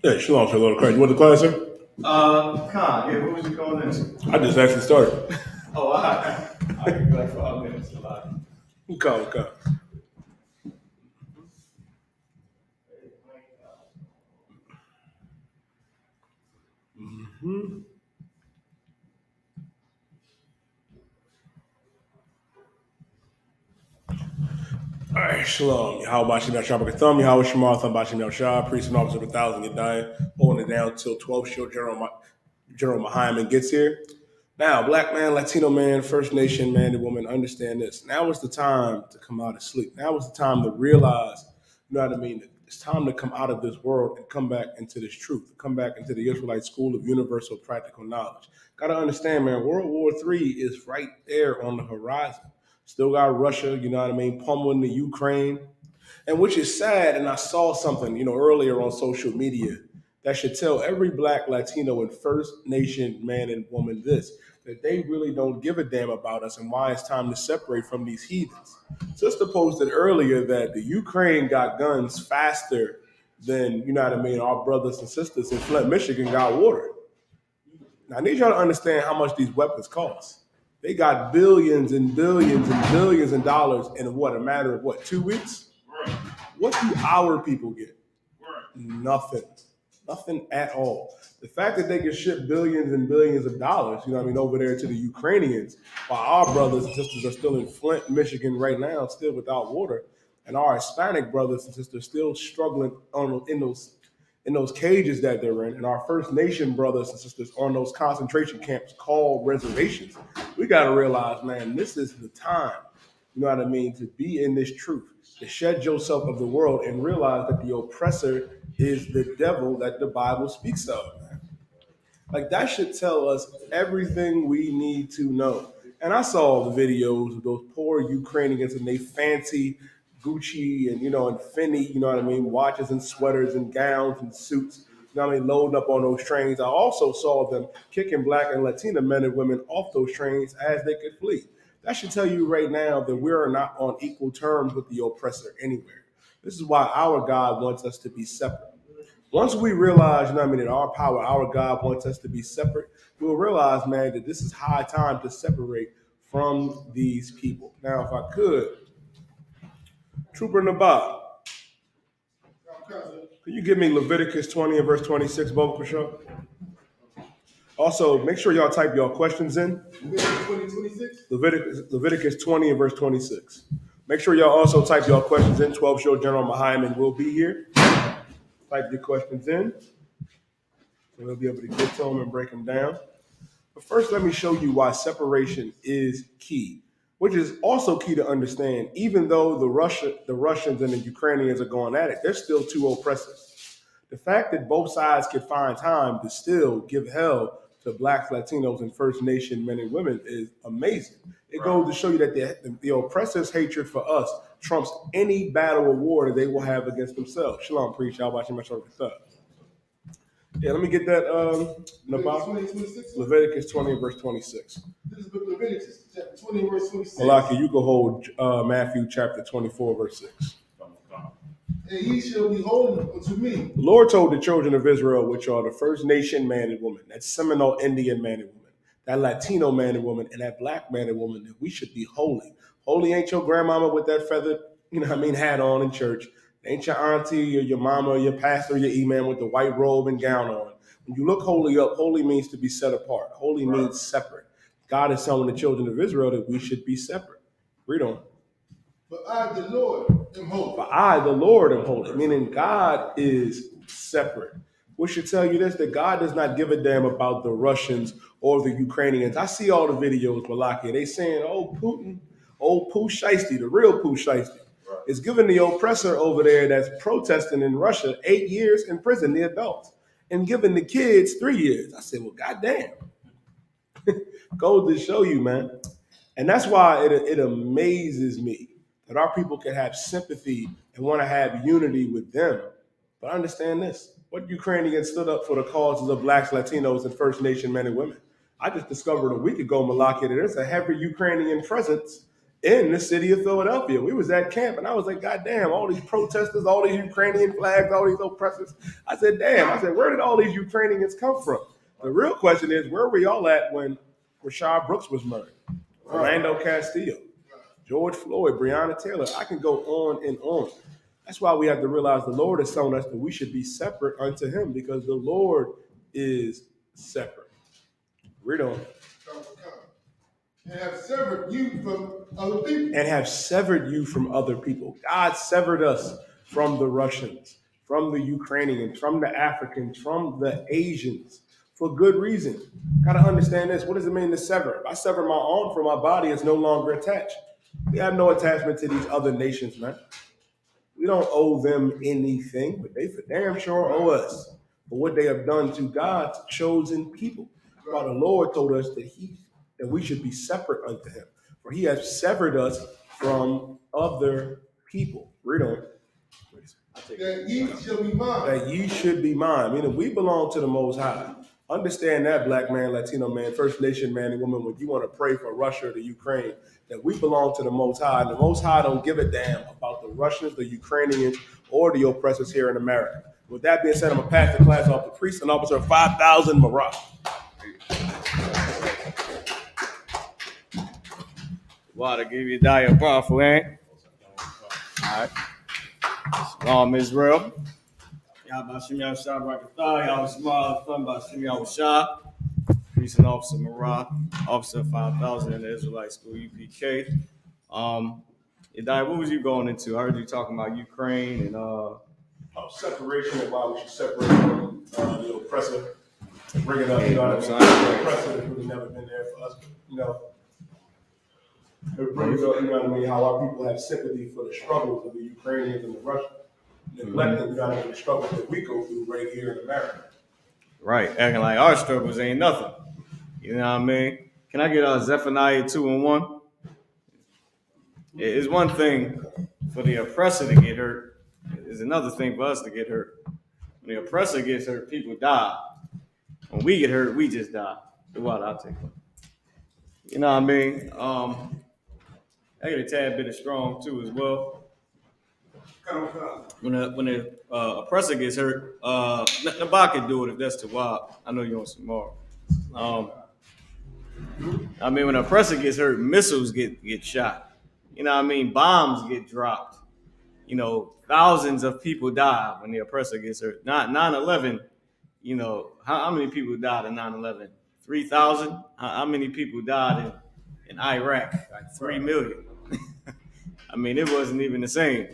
Yeah, shalom, shalom, Christ. You want the class, sir? Con, yeah, what was you calling this? I just actually started. Oh, I give you like 5 minutes a lot. Come. All right, shalom. Yahweh Bashim Yahshua Thumb, Yahweh Shemar Thumb Bashim Yahshua, priest and officer of 1,000 get dying, holding it down till 12 show General Mahiman gets here. Now, black man, Latino man, First Nation man and woman, understand this. Now is the time to come out of sleep. Now is the time to realize, you know what I mean? It's time to come out of this world and come back into this truth, come back into the Israelite school of universal practical knowledge. Got to understand, man, World War III is right there on the horizon. Still got Russia, you know what I mean, pummeling the Ukraine. And which is sad, and I saw something, earlier on social media that should tell every black, Latino, and First Nation man and woman this, that they really don't give a damn about us and why it's time to separate from these heathens. Sister posted earlier that the Ukraine got guns faster than, you know what I mean, our brothers and sisters in Flint, Michigan got water. Now, I need y'all to understand how much these weapons cost. They got billions and billions and billions of dollars in a matter of 2 weeks? What do our people get? Nothing. Nothing at all. The fact that they can ship billions and billions of dollars, over there to the Ukrainians, while our brothers and sisters are still in Flint, Michigan right now, still without water, and our Hispanic brothers and sisters still struggling in those cages that they're in, and our First Nation brothers and sisters on those concentration camps called reservations. We got to realize, man, this is the time, you know what I mean, to be in this truth, to shed yourself of the world and realize that the oppressor is the devil that the Bible speaks of, man. Like, that should tell us everything we need to know. And I saw the videos of those poor Ukrainians and they fancy Gucci and, and Fendi, you know what I mean, watches and sweaters and gowns and suits, you know what I mean, loading up on those trains. I also saw them kicking black and Latina men and women off those trains as they could flee. That should tell you right now that we are not on equal terms with the oppressor anywhere. This is why our God wants us to be separate. Once we realize, that our power, our God wants us to be separate, we'll realize, man, that this is high time to separate from these people. Now, if I could, Trooper Nabab, can you give me Leviticus 20 and verse 26, Boba Kashaw? Also, make sure y'all type y'all questions in. Leviticus 20 and verse 26. Make sure y'all also type y'all questions in. 12 show General Mahiman will be here. Type your questions in, so we'll be able to get to them and break them down. But first, let me show you why separation is key, which is also key to understand. Even though the Russians and the Ukrainians are going at it, they're still two oppressors. The fact that both sides can find time to still give hell to blacks, Latinos, and First Nation men and women is amazing. It goes to show you that the oppressor's hatred for us trumps any battle or war that they will have against themselves. Shalom, preach. Y'all watching my show. Yeah, let me get that. Leviticus 20, verse 26. This is the book of Leviticus, chapter 20, verse 26. Malaki, you can hold Matthew chapter 24, verse 6. And ye shall be holy unto me. The Lord told the children of Israel, which are the First Nation man and woman, that Seminole Indian man and woman, that Latino man and woman, and that black man and woman, that we should be holy. Holy ain't your grandmama with that feathered, hat on in church. Ain't your auntie or your mama or your pastor or your imam with the white robe and gown on. When you look holy up, holy means to be set apart. Holy means separate. God is telling the children of Israel that we should be separate. Read on. But I, the Lord, am holy. But I, the Lord, am holy. Meaning God is separate. Which should tell you this, that God does not give a damn about the Russians or the Ukrainians. I see all the videos, Malaki. They saying, oh, Putin, old Pooh Shiesty, the real Pooh Shiesty, is giving the oppressor over there that's protesting in Russia 8 years in prison, the adults. and giving the kids 3 years. I said, well, goddamn. Goes to show you, man. And that's why it amazes me that our people can have sympathy and want to have unity with them. But understand this: what Ukrainians stood up for the causes of blacks, Latinos, and First Nation men and women. I just discovered a week ago, Malaki, that there's a heavy Ukrainian presence in the city of Philadelphia. We was at camp, and I was like, God damn, all these protesters, all these Ukrainian flags, all these oppressors. I said, damn. I said, where did all these Ukrainians come from? The real question is, where were y'all at when Rashad Brooks was murdered? Orlando Castillo, George Floyd, Breonna Taylor. I can go on and on. That's why we have to realize the Lord has shown us that we should be separate unto him, because the Lord is separate. Read on. And have severed you from other people. And have severed you from other people. God severed us from the Russians, from the Ukrainians, from the Africans, from the Asians, for good reason. Gotta understand this. What does it mean to sever? If I sever my arm from my body, it's no longer attached. We have no attachment to these other nations, man. We don't owe them anything, but they for damn sure owe us for what they have done to God's chosen people. While the Lord told us that we should be separate unto him, for he has severed us from other people. Read on. That ye shall be mine. That ye should be mine. Meaning we belong to the Most High. Understand that, black man, Latino man, First Nation man and woman, when you want to pray for Russia or the Ukraine, that we belong to the Most High. And the Most High don't give a damn about the Russians, the Ukrainians, or the oppressors here in America. With that being said, I'm going to pass the class off to Priest and Officer 5000 Marat. Wow, to give you a powerful, ain't? All right. Shalom, Israel. Y'all Bashim Yahushua Barakatah. Y'all smile, fun Bashim Yahushua. Priest and Officer Marat, Officer 5000 in the Israelite School, UPK. Yadai, what was you going into? I heard you talking about Ukraine and separation and why we should separate from the oppressor. Bring it up, you know what I mean? The oppressor has really never been there for us, you know. It brings up, you know what I mean, how our people have sympathy for the struggles of the Ukrainians and the Russians, neglecting, you know what I mean, the struggles that we go through right here in America. Right, acting like our struggles ain't nothing. You know what I mean? Can I get Zephaniah 2:1? It's one thing for the oppressor to get hurt. It's another thing for us to get hurt. When the oppressor gets hurt, people die. When we get hurt, we just die. What I'll take it. You know what I mean? I get a tad bit of strong too as well. When the oppressor gets hurt, nobody can do it if that's too wild. I know you're on some more. I mean, when an oppressor gets hurt, missiles get shot. You know what I mean? Bombs get dropped. You know, thousands of people die when the oppressor gets hurt. 9/11, you know, how many people died in 9/11? 3,000? How many people died in Iraq? Like 3 million. I mean, it wasn't even the same.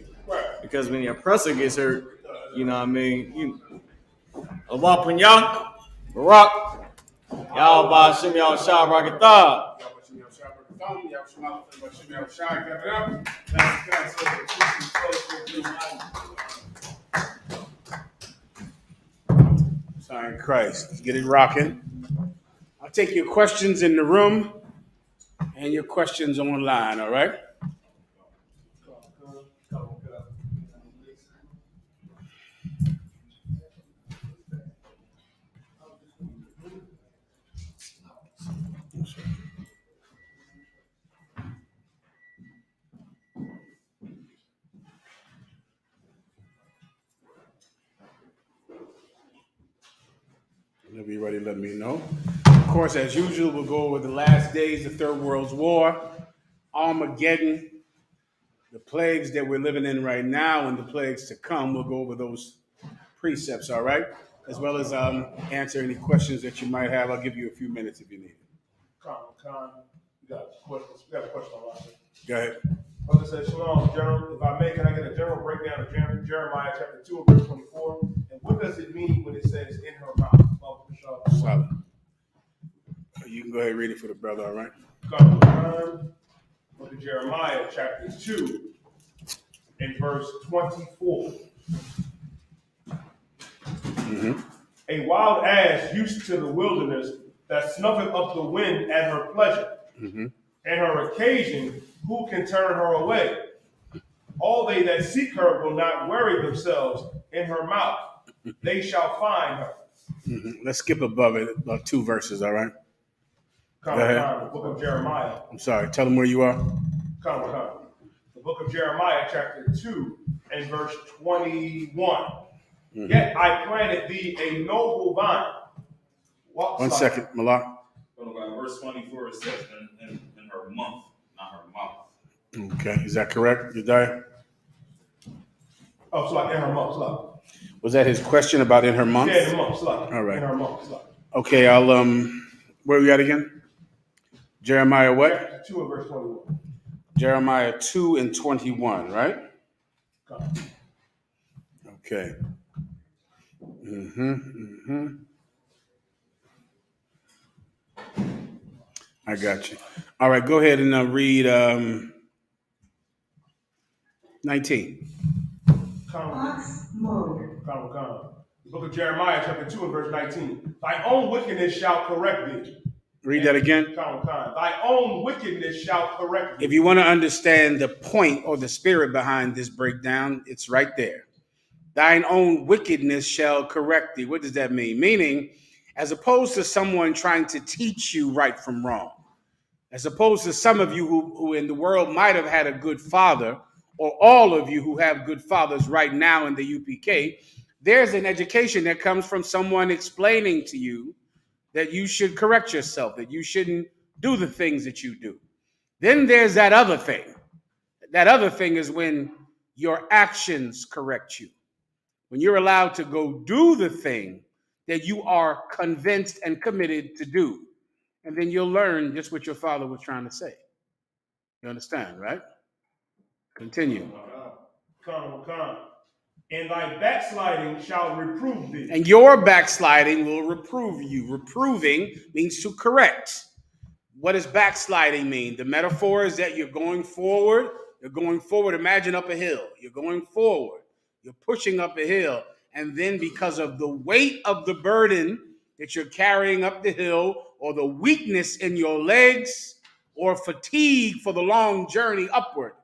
Because when the oppressor gets hurt, you know what I mean? Awapanya, Barak, y'all Bashim Yahushua Barakatah. Sorry, Christ. Let's get it rocking. I'll take your questions in the room and your questions online, all right? Whenever you're ready, let me know. Of course, as usual, we'll go over the last days, the Third World War, Armageddon, the plagues that we're living in right now, and the plagues to come. We'll go over those precepts, all right? As well as answer any questions that you might have. I'll give you a few minutes if you need it. You got questions? We got a question online. Go ahead. I was going to say, Shalom, General. If I may, can I get a general breakdown of Jeremiah chapter 2, verse 24? And what does it mean when it says in her mouth? Solid. You can go ahead and read it for the brother, all right? Look at Jeremiah chapter 2 and verse 24. A wild ass used to the wilderness that snuffeth up the wind at her pleasure. Mm-hmm. And her occasion, who can turn her away? All they that seek her will not worry themselves in her mouth. They shall find her. Mm-hmm. Let's skip above it, about 2 verses, all right? Go ahead. The book of Jeremiah. I'm sorry, tell them where you are. The book of Jeremiah, chapter 2, and verse 21. Mm-hmm. Yet I planted thee a noble vine. One second, Malak. Verse 24 it says, in her month, not her mouth. Okay, is that correct, Yediah? Oh, in her month, Was that his question about in her month? Yeah, in her month, All right. In her month, Okay, I'll where are we at again? Jeremiah what? Chapter 2 and verse 21. Jeremiah 2 and 21, right? Okay. I got you. All right, go ahead and read 19. The book of Jeremiah, chapter 2 and verse 19. Thy own wickedness shall correct thee. Read that again. Thy own wickedness shall correct thee. If you want to understand the point or the spirit behind this breakdown, it's right there. Thine own wickedness shall correct thee. What does that mean? Meaning, as opposed to someone trying to teach you right from wrong, as opposed to some of you who in the world might have had a good father, or all of you who have good fathers right now in the UPK, there's an education that comes from someone explaining to you that you should correct yourself, that you shouldn't do the things that you do. Then there's that other thing. That other thing is when your actions correct you. When you're allowed to go do the thing that you are convinced and committed to do. And then you'll learn just what your father was trying to say. You understand, right? Continue. And thy backsliding shall reprove thee. And your backsliding will reprove you. Reproving means to correct. What does backsliding mean? The metaphor is that you're going forward. You're going forward. Imagine up a hill. You're going forward. You're pushing up a hill. And then because of the weight of the burden that you're carrying up the hill, or the weakness in your legs, or fatigue for the long journey upward,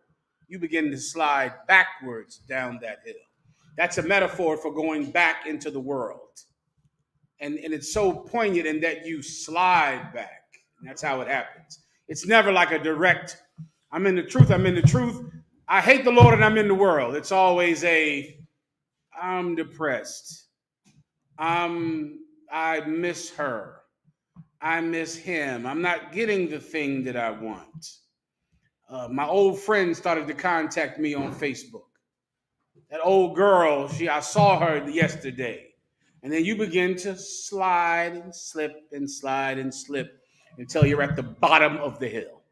you begin to slide backwards down that hill. That's a metaphor for going back into the world. And it's so poignant in that you slide back. And that's how it happens. It's never like a direct, I'm in the truth, I'm in the truth. I hate the Lord and I'm in the world. It's always I'm depressed. I miss her. I miss him. I'm not getting the thing that I want. My old friend started to contact me on Facebook. That old girl, I saw her yesterday. And then you begin to slide and slip and slide and slip until you're at the bottom of the hill,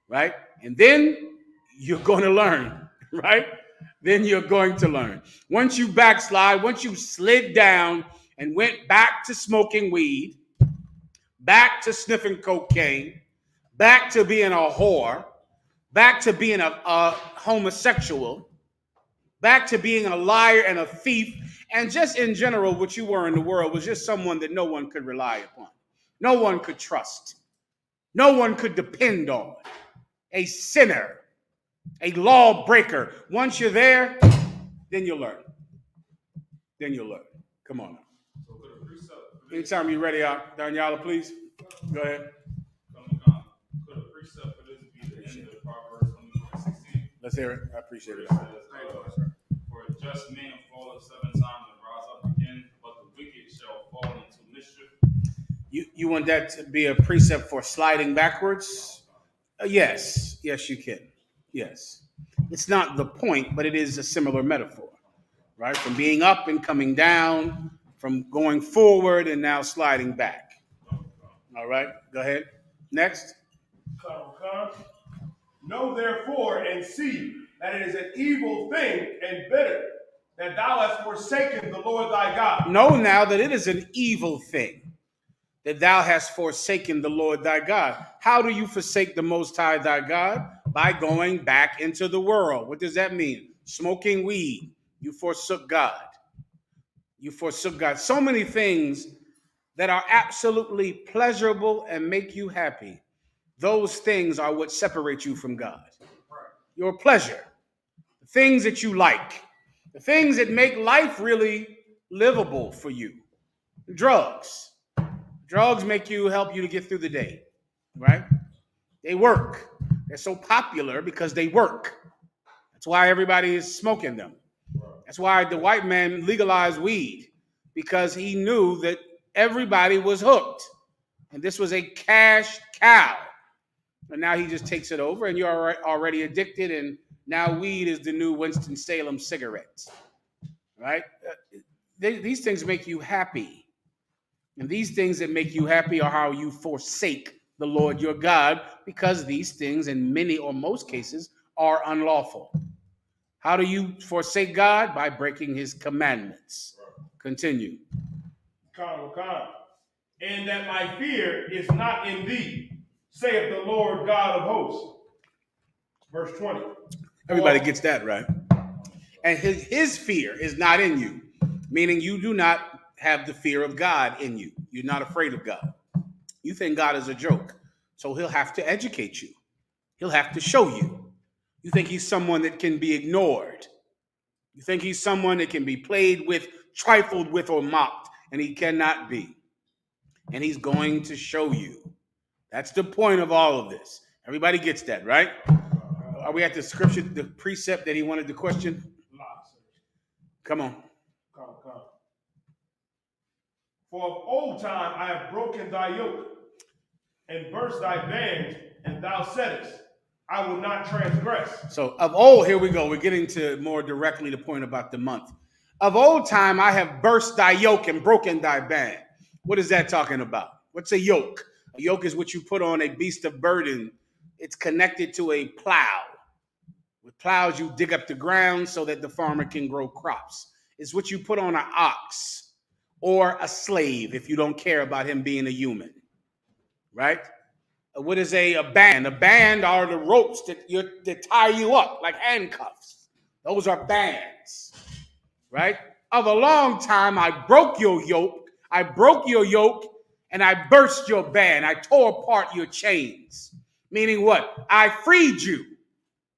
right? And then you're going to learn, right? Then you're going to learn. Once you backslide, once you slid down and went back to smoking weed, back to sniffing cocaine, back to being a whore, back to being a homosexual, back to being a liar and a thief, and just in general, what you were in the world was just someone that no one could rely upon. No one could trust. No one could depend on. A sinner, a lawbreaker. Once you're there, then you'll learn. Then you'll learn. Come on now. Anytime you're ready, Daniela, please. Go ahead. Could a precept for this be the end of Proverbs 24:16? Let's hear it. I appreciate it. For a just man falleth 7 times and rise up again, but the wicked shall fall into mischief. You want that to be a precept for sliding backwards? Yes. Yes, you can. Yes. It's not the point, but it is a similar metaphor, right? From being up and coming down, from going forward and now sliding back. All right, go ahead. Next. Know therefore and see that it is an evil thing and bitter that thou hast forsaken the Lord thy God. Know now that it is an evil thing that thou hast forsaken the Lord thy God. How do you forsake the Most High thy God? By going back into the world. What does that mean? Smoking weed. You forsook God. You forsook God. So many things that are absolutely pleasurable and make you happy. Those things are what separate you from God. Your pleasure, the things that you like, the things that make life really livable for you. Drugs. Drugs help you to get through the day, right? They work. They're so popular because they work. That's why everybody is smoking them. That's why the white man legalized weed, because he knew that everybody was hooked. And this was a cash cow. And now he just takes it over and you're already addicted. And now weed is the new Winston-Salem cigarettes, right? These things make you happy. And these things that make you happy are how you forsake the Lord your God, because these things, in many or most cases, are unlawful. How do you forsake God? By breaking his commandments. Continue. And that my fear is not in thee, saith the Lord God of hosts. Verse 20. Everybody gets that, right? And his fear is not in you, meaning you do not have the fear of God in you. You're not afraid of God. You think God is a joke, so he'll have to educate you. He'll have to show you. You think he's someone that can be ignored. You think he's someone that can be played with, trifled with, or mocked, and he cannot be. And he's going to show you. That's the point of all of this. Everybody gets that, right? Are we at the scripture, the precept that he wanted to question? Come on. For of old time I have broken thy yoke and burst thy bands, and thou saidest, I will not transgress. So of old, here we go. We're getting to more directly the point about the month. Of old time I have burst thy yoke and broken thy band. What is that talking about? What's a yoke? A yoke is what you put on a beast of burden. It's connected to a plow. With plows, you dig up the ground so that the farmer can grow crops. It's what you put on an ox or a slave if you don't care about him being a human, right? What is a band? A band are the ropes that tie you up like handcuffs. Those are bands, right? Of a long time, I broke your yoke. I broke your yoke and I burst your band. I tore apart your chains. Meaning what? I freed you.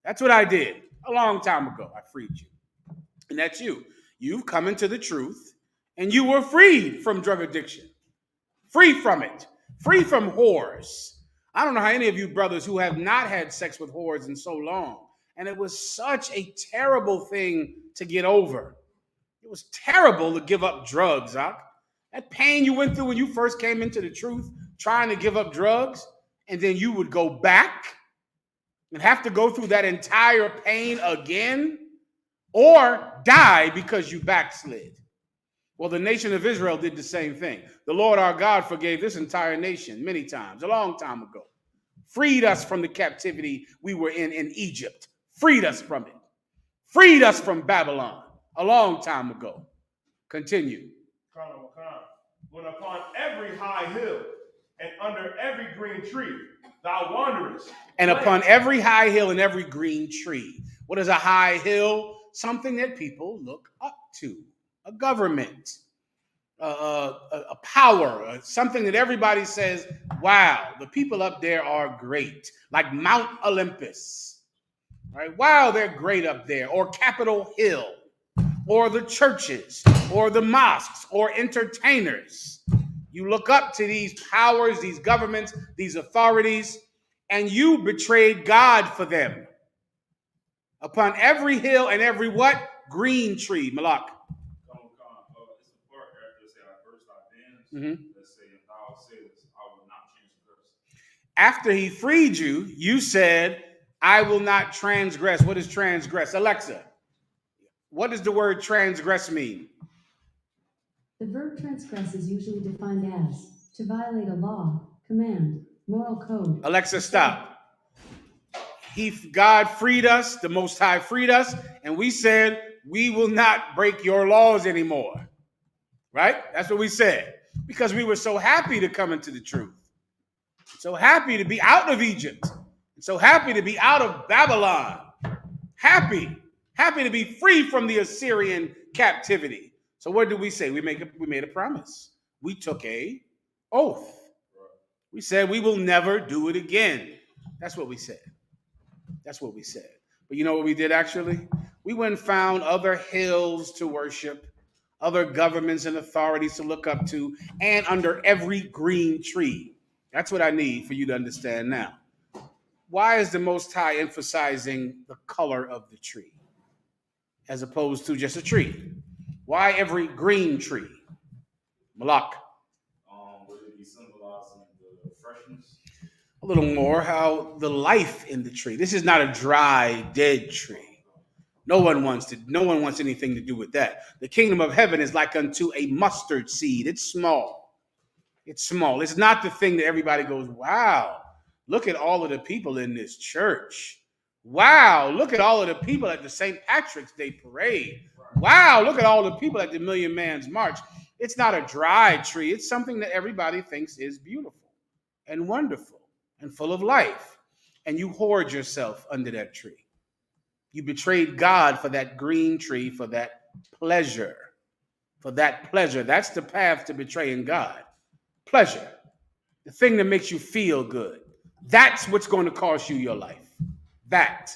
That's what I did a long time ago. I freed you. And that's you. You've come into the truth and you were freed from drug addiction. Free from it. Free from whores. I don't know how any of you brothers who have not had sex with whores in so long. And it was such a terrible thing to get over. It was terrible to give up drugs, Isupk. That pain you went through when you first came into the truth, trying to give up drugs, and then you would go back and have to go through that entire pain again, or die because you backslid. Well, the nation of Israel did the same thing. The Lord our God forgave this entire nation many times, a long time ago. Freed us from the captivity we were in Egypt. Freed us from it. Freed us from Babylon a long time ago. Continue. When upon every high hill and under every green tree thou wanderest. And upon every high hill and every green tree. What is a high hill? Something that people look up to. A government, a power, something that everybody says, wow, the people up there are great. Like Mount Olympus, right? Wow, they're great up there. Or Capitol Hill, or the churches, or the mosques, or entertainers. You look up to these powers, these governments, these authorities, and you betrayed God for them. Upon every hill and every what? Green tree, Malak. Mm-hmm. Let's say, if thou saidest, I will not transgress. After he freed you, you said, I will not transgress. What is transgress? Alexa, what does the word transgress mean? The verb transgress is usually defined as to violate a law, command, moral code. Alexa, stop. God freed us, the Most High freed us, and we said, we will not break your laws anymore. Right? That's what we said. Because we were so happy to come into the truth. So happy to be out of Egypt. So happy to be out of Babylon. Happy to be free from the Assyrian captivity. So what did we say? We made a promise. We took a oath. We said we will never do it again. That's what we said. That's what we said. But you know what we did actually? We went and found other hills to worship, other governments and authorities to look up to, and under every green tree. That's what I need for you to understand now. Why is the Most High emphasizing the color of the tree as opposed to just a tree? Why every green tree? Malak. Would it be symbolizing the freshness? A little more how the life in the tree. This is not a dry, dead tree. No one wants anything to do with that. The kingdom of heaven is like unto a mustard seed. It's small. It's small. It's not the thing that everybody goes, wow, look at all of the people in this church. Wow, look at all of the people at the St. Patrick's Day parade. Wow, look at all the people at the Million Man's March. It's not a dry tree. It's something that everybody thinks is beautiful and wonderful and full of life. And you hoard yourself under that tree. You betrayed God for that green tree, for that pleasure. For that pleasure. That's the path to betraying God. Pleasure. The thing that makes you feel good. That's what's going to cost you your life. That.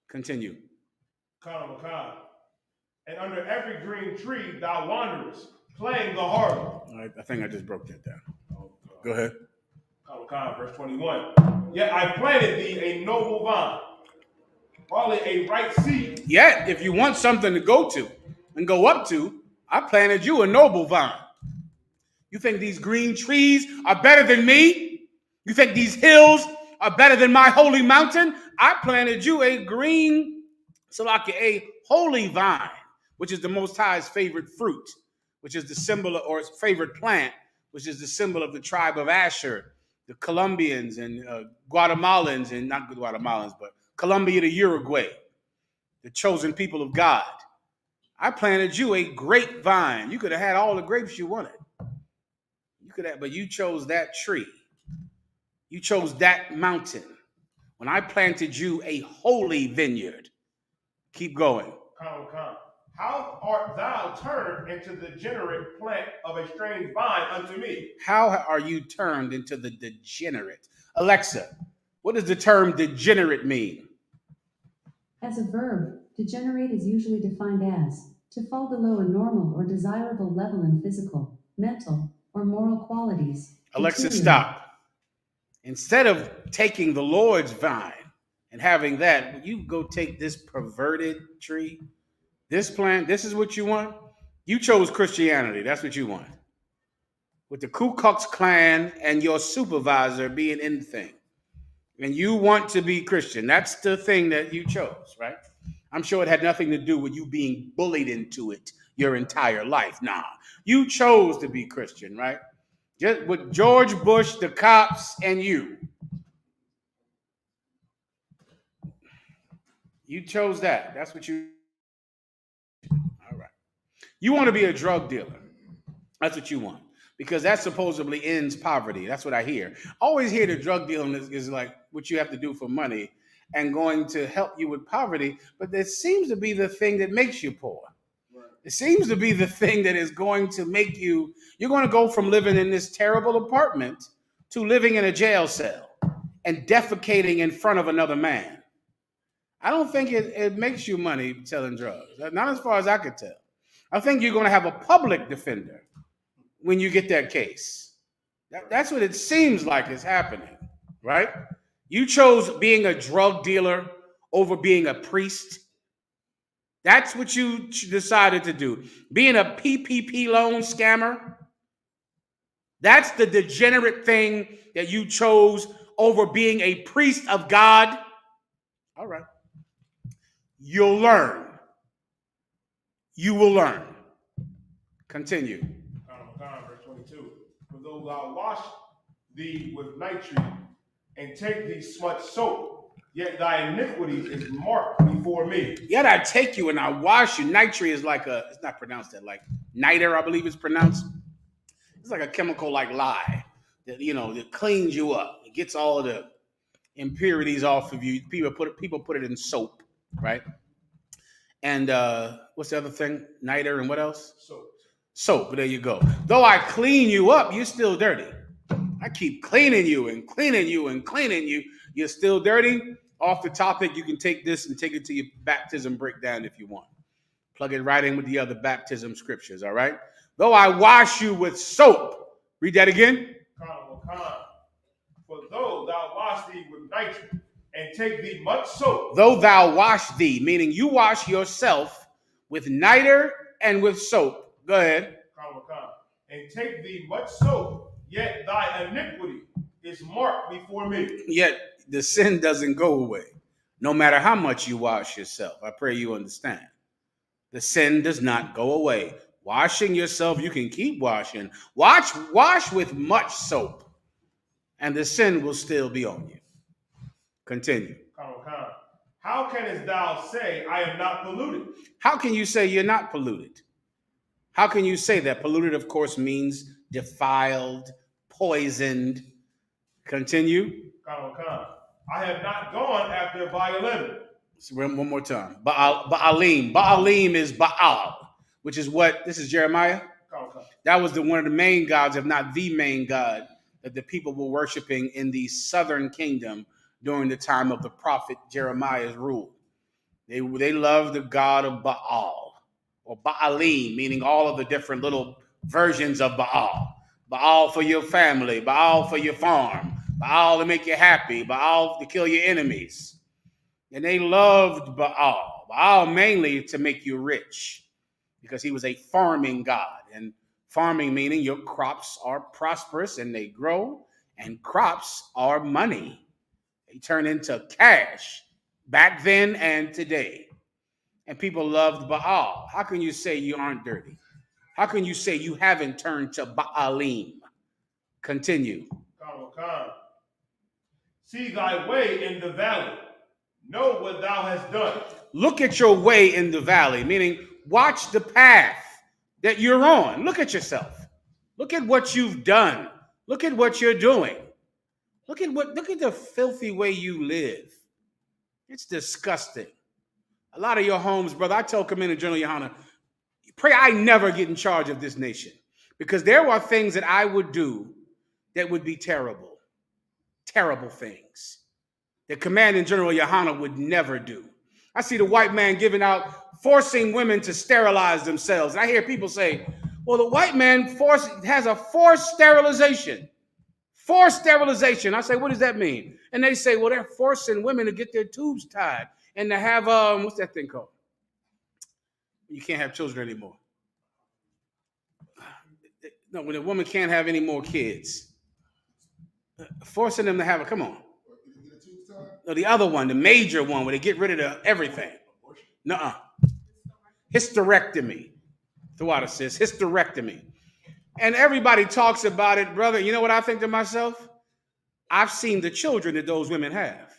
Continue. And under every green tree thou wanderest, playing the harlot. All right, I think I just broke that down. Go ahead. Verse 21. Yet I planted thee a noble vine, probably a right seed. Yet, if you want something to go to and go up to, I planted you a noble vine. You think these green trees are better than me? You think these hills are better than my holy mountain? I planted you a green, a holy vine, which is the Most High's favorite fruit, which is the symbol or his favorite plant, which is the symbol of the tribe of Asher, the Colombians and Guatemalans, and not Guatemalans, but Colombia to Uruguay, the chosen people of God. I planted you a grapevine. You could have had all the grapes you wanted. But you chose that tree. You chose that mountain. When I planted you a holy vineyard. Keep going. How art thou turned into the degenerate plant of a strange vine unto me? How are you turned into the degenerate? Alexa, what does the term degenerate mean? As a verb, degenerate is usually defined as to fall below a normal or desirable level in physical, mental, or moral qualities. Alexa, stop. Instead of taking the Lord's vine and having that, will you go take this perverted tree? This plant, this is what you want? You chose Christianity. That's what you want. With the Ku Klux Klan and your supervisor being in the thing. And you want to be Christian. That's the thing that you chose, right? I'm sure it had nothing to do with you being bullied into it your entire life. Nah, you chose to be Christian, right? Just with George Bush, the cops, and you. You chose that. That's what you. All right. You want to be a drug dealer. That's what you want. Because that supposedly ends poverty. That's what I hear. Always hear the drug dealing is like what you have to do for money and going to help you with poverty. But that seems to be the thing that makes you poor. Right. It seems to be the thing that is going to make you're going to go from living in this terrible apartment to living in a jail cell and defecating in front of another man. I don't think it makes you money selling drugs. Not as far as I could tell. I think you're going to have a public defender when you get that case. That's what it seems like is happening, right? You chose being a drug dealer over being a priest. That's what you decided to do. Being a PPP loan scammer. That's the degenerate thing that you chose over being a priest of God. All right. You'll learn. You will learn. Continue. Verse 22. For though thou wash thee with nitrate and take thee smut soap, yet thy iniquity is marked before me. Yet I take you and I wash you. Nitrate is like it's not pronounced that, like niter, I believe it's pronounced. It's like a chemical like lye that, that cleans you up. It gets all of the impurities off of you. People put it in soap, right? and what's the other thing? Niter and what else? So, Soap. There you go. Though I clean you up, you're still dirty. I keep cleaning you and cleaning you and cleaning you. You're still dirty. Off the topic, you can take this and take it to your baptism breakdown if you want. Plug it right in with the other baptism scriptures, all right? Though I wash you with soap. Read that again. For though thou wash thee with nitre, and take thee much soap. Though thou wash thee, meaning you wash yourself with niter and with soap. Go ahead. And take thee much soap, yet thy iniquity is marked before me. Yet the sin doesn't go away, no matter how much you wash yourself. I pray you understand. The sin does not go away. Washing yourself, you can keep washing. Wash with much soap, and the sin will still be on you. Continue. How canst thou say, I am not polluted? How can you say you're not polluted? How can you say that? Polluted, of course, means defiled, poisoned. Continue. I have not gone after violin. So one more time. Baalim. Baalim is Baal, which is what? This is Jeremiah? That was one of the main gods, if not the main god, that the people were worshiping in the southern kingdom during the time of the prophet Jeremiah's rule. They loved the god of Baal, or Baalim, meaning all of the different little versions of Baal. Baal for your family, Baal for your farm, Baal to make you happy, Baal to kill your enemies. And they loved Baal. Baal mainly to make you rich, because he was a farming god. And farming meaning your crops are prosperous and they grow, and crops are money. They turn into cash back then and today. And people loved Baal. How can you say you aren't dirty? How can you say you haven't turned to Baalim? Continue. See thy way in the valley. Know what thou hast done. Look at your way in the valley, meaning watch the path that you're on. Look at yourself. Look at what you've done. Look at what you're doing. Look at the filthy way you live. It's disgusting. A lot of your homes, brother, I tell Commander General Yohana, pray I never get in charge of this nation, because there are things that I would do that would be terrible. Terrible things that Commanding General Yohana would never do. I see the white man forcing women to sterilize themselves. And I hear people say, well, the white man has a forced sterilization. Forced sterilization. I say, what does that mean? And they say, well, they're forcing women to get their tubes tied and to have, what's that thing called? You can't have children anymore. No, when a woman can't have any more kids. Forcing them to have come on. No, the other one, the major one, where they get rid of everything. Nuh-uh. Hysterectomy. Thawada says, hysterectomy. And everybody talks about it, brother. You know what I think to myself? I've seen the children that those women have.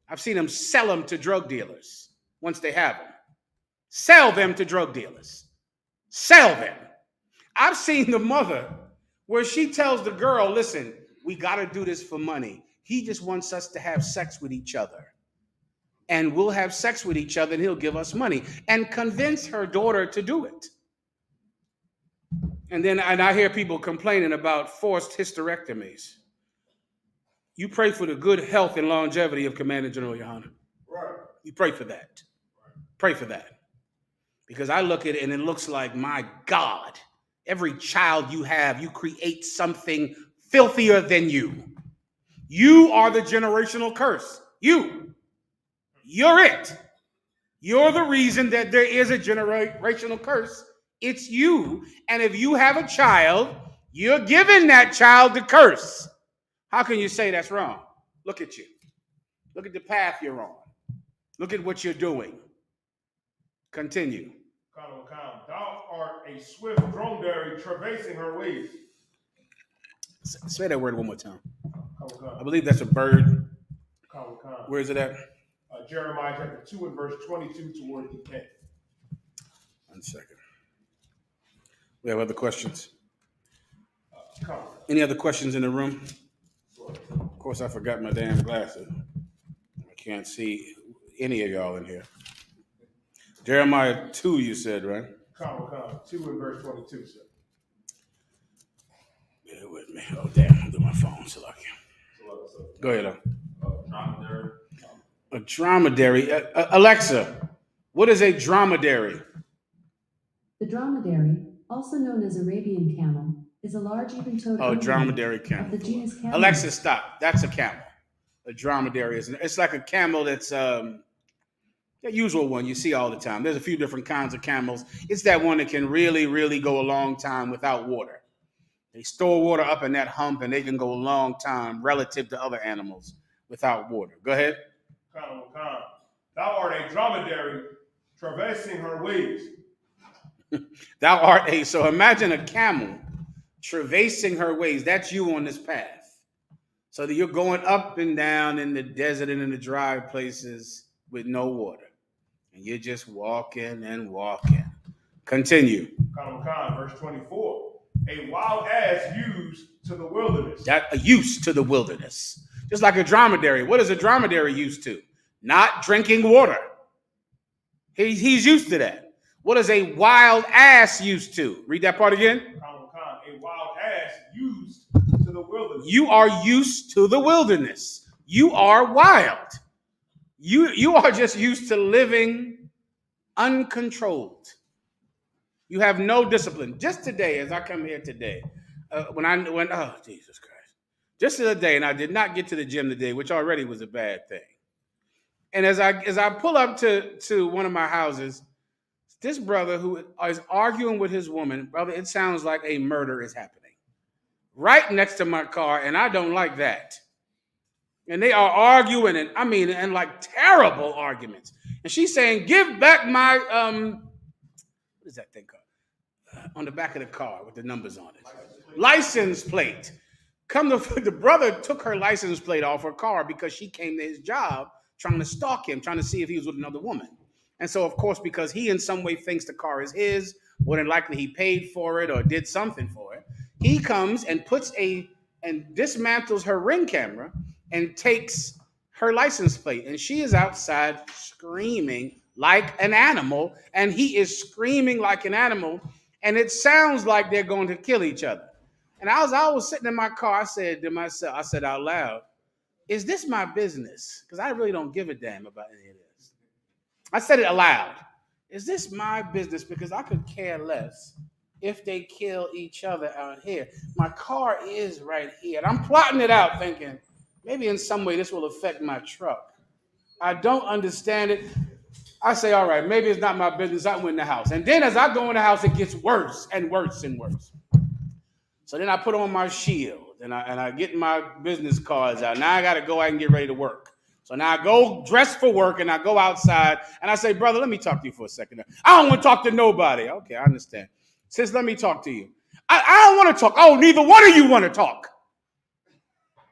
I've seen them sell them to drug dealers once they have them. Sell them to drug dealers. Sell them. I've seen the mother where she tells the girl, listen, we got to do this for money. He just wants us to have sex with each other. And we'll have sex with each other and he'll give us money. And convince her daughter to do it. And I hear people complaining about forced hysterectomies. You pray for the good health and longevity of Commander General Yohana. Right. You pray for that. Pray for that. Because I look at it and it looks like, my God, every child you have, you create something filthier than you. You are the generational curse. You're it. You're the reason that there is a generational curse. It's you. And if you have a child, you're giving that child the curse. How can you say that's wrong? Look at you. Look at the path you're on. Look at what you're doing. Continue. Thou art a swift dromedary traversing her ways. Say that word one more time. I believe that's a bird. Where is it at? Jeremiah chapter 2 and verse 22 toward the end. 1 second. We have other questions. Any other questions in the room? Of course, I forgot my damn glasses. I can't see any of y'all in here. Jeremiah 2, you said, right? Come, 2 and verse 22, sir. Bear with me. Oh, damn. I'm doing my phone. So I can. Go ahead. Dromedary. A dromedary. Alexa, what is a dromedary? The dromedary, also known as Arabian camel, is a large even-toed Oh, animal dromedary of camel. the genus Camel. Alexa, stop. That's a camel. A dromedary is. It's like a camel that's the usual one you see all the time. There's a few different kinds of camels. It's that one that can really, really go a long time without water. They store water up in that hump, and they can go a long time relative to other animals without water. Go ahead. Come. Thou art a dromedary traversing her ways. Thou art a. So imagine a camel traversing her ways. That's you on this path. So that you're going up and down in the desert and in the dry places with no water. And you're just walking and walking. Continue. Come, verse 24. A wild ass used to the wilderness. That a use to the wilderness. Just like a dromedary. What is a dromedary used to? Not drinking water. He's used to that. What is a wild ass used to? Read that part again. Come, a wild ass used to the wilderness. You are used to the wilderness. You are wild. You are just used to living uncontrolled. You have no discipline. Just today, as I come here today, oh Jesus Christ, just the other day, and I did not get to the gym today, which already was a bad thing. And as I pull up to one of my houses, this brother who is arguing with his woman, brother, it sounds like a murder is happening right next to my car, and I don't like that. And they are arguing, and like terrible arguments. And she's saying, "Give back my what is that thing called? On the back of the car with the numbers on it, license plate." The brother took her license plate off her car because she came to his job trying to stalk him, trying to see if he was with another woman. And so, of course, because he in some way thinks the car is his, more than likely he paid for it or did something for it, he comes and dismantles her Ring camera and takes her license plate. And she is outside screaming like an animal, and he is screaming like an animal, and it sounds like they're going to kill each other. And I was sitting in my car, I said to myself, I said out loud, is this my business? Because I really don't give a damn about any of this. I said it aloud. Is this my business? Because I could care less if they kill each other out here. My car is right here. And I'm plotting it out thinking, maybe in some way this will affect my truck. I don't understand it. I say, all right, maybe it's not my business. I'm in the house. And then as I go in the house, it gets worse and worse and worse. So then I put on my shield and I get my business cards out. Now I got to go out and get ready to work. So now I go dress for work and I go outside and I say, brother, let me talk to you for a second. I don't want to talk to nobody. Okay, I understand. Sis, let me talk to you. I don't want to talk. Oh, neither one of you want to talk.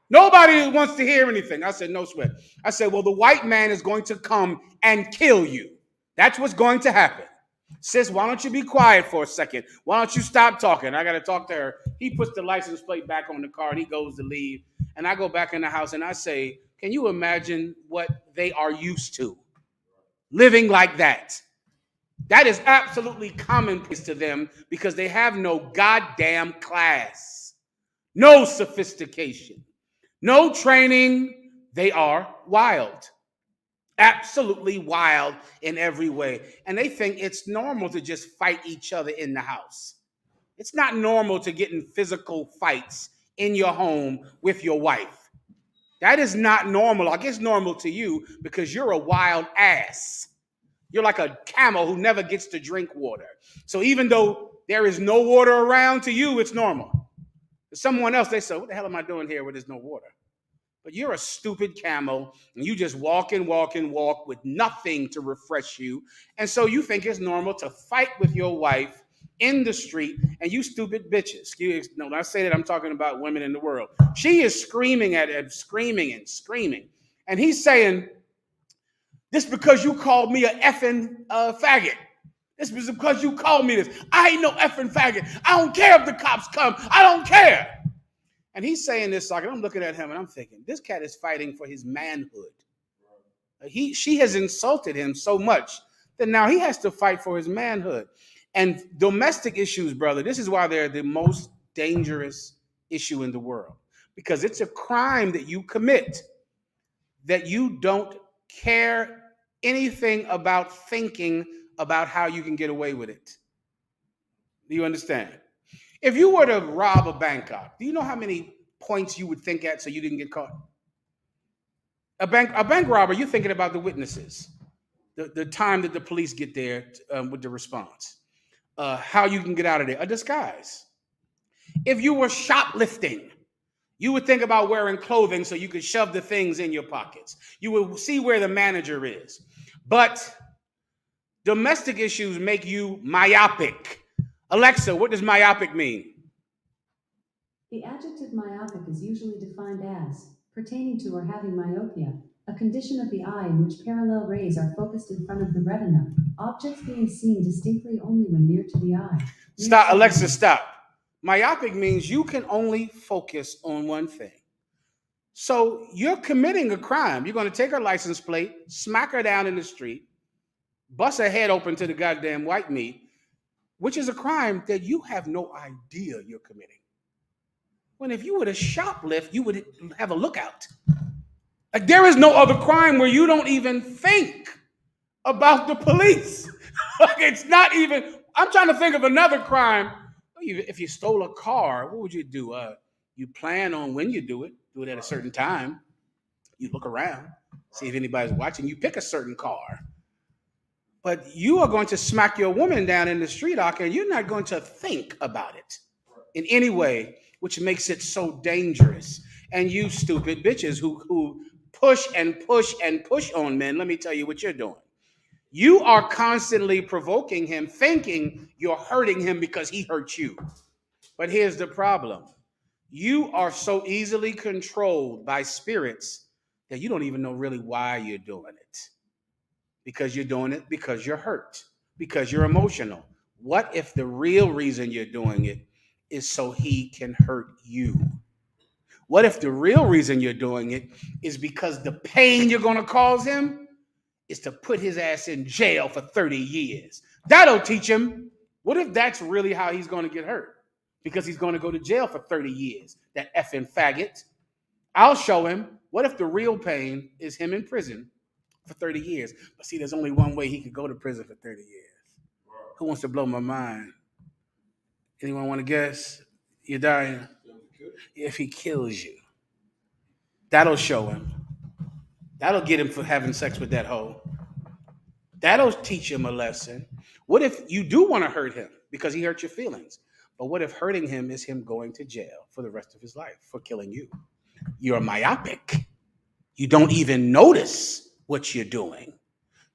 Nobody wants to hear anything. I said, no sweat. I said, well, the white man is going to come and kill you. That's what's going to happen. Sis, why don't you be quiet for a second? Why don't you stop talking? I got to talk to her. He puts the license plate back on the car and he goes to leave. And I go back in the house and I say, can you imagine what they are used to? Living like that. That is absolutely commonplace to them because they have no goddamn class, no sophistication, no training. They are wild. Absolutely wild in every way. And they think it's normal to just fight each other in the house. It's not normal to get in physical fights in your home with your wife. That is not normal. I guess normal to you because you're a wild ass. You're like a camel who never gets to drink water. So even though there is no water around, to you, it's normal. To someone else, they say, what the hell am I doing here where there's no water? But you're a stupid camel, and you just walk with nothing to refresh you. And so you think it's normal to fight with your wife in the street, and you stupid bitches. No, when I say that, I'm talking about women in the world. She is screaming at him, screaming and screaming. And he's saying, this because you called me a effing faggot. This is because you called me this. I ain't no effing faggot. I don't care if the cops come. I don't care. And he's saying this, like, and I'm looking at him and I'm thinking, this cat is fighting for his manhood. She has insulted him so much then now he has to fight for his manhood. And domestic issues, brother, this is why they're the most dangerous issue in the world, because it's a crime that you commit that you don't care anything about thinking about how you can get away with it. Do you understand? If you were to rob a Bangkok, do you know how many points you would think at so you didn't get caught? A bank robber, you're thinking about the witnesses, the time that the police get there with the response, how you can get out of there, a disguise. If you were shoplifting, you would think about wearing clothing so you could shove the things in your pockets. You would see where the manager is. But domestic issues make you myopic. Alexa, what does myopic mean? The adjective myopic is usually defined as pertaining to or having myopia, a condition of the eye in which parallel rays are focused in front of the retina, objects being seen distinctly only when near to the eye. Stop, Alexa, stop. Myopic means you can only focus on one thing. So you're committing a crime. You're going to take her license plate, smack her down in the street, bust her head open to the goddamn white meat, which is a crime that you have no idea you're committing. When if you were to shoplift, you would have a lookout. Like there is no other crime where you don't even think about the police. Like it's not even, I'm trying to think of another crime. If you stole a car, what would you do? You plan on when you do it at a certain time. You look around, see if anybody's watching. You pick a certain car. But you are going to smack your woman down in the street, and you're not going to think about it in any way, which makes it so dangerous. And you stupid bitches who push and push and push on men, let me tell you what you're doing. You are constantly provoking him, thinking you're hurting him because he hurt you. But here's the problem. You are so easily controlled by spirits that you don't even know really why you're doing it. Because you're doing it because you're hurt, because you're emotional. What if the real reason you're doing it is so he can hurt you? What if the real reason you're doing it is because the pain you're going to cause him is to put his ass in jail for 30 years? That'll teach him. What if that's really how he's going to get hurt? Because he's going to go to jail for 30 years, that effing faggot. I'll show him. What if the real pain is him in prison for 30 years? But see, there's only one way he could go to prison for 30 years. Who wants to blow my mind? Anyone want to guess? You're dying. If he kills you, that'll show him. That'll get him for having sex with that hoe. That'll teach him a lesson. What if you do want to hurt him because he hurt your feelings? But what if hurting him is him going to jail for the rest of his life for killing you? You're myopic. You don't even notice what you're doing.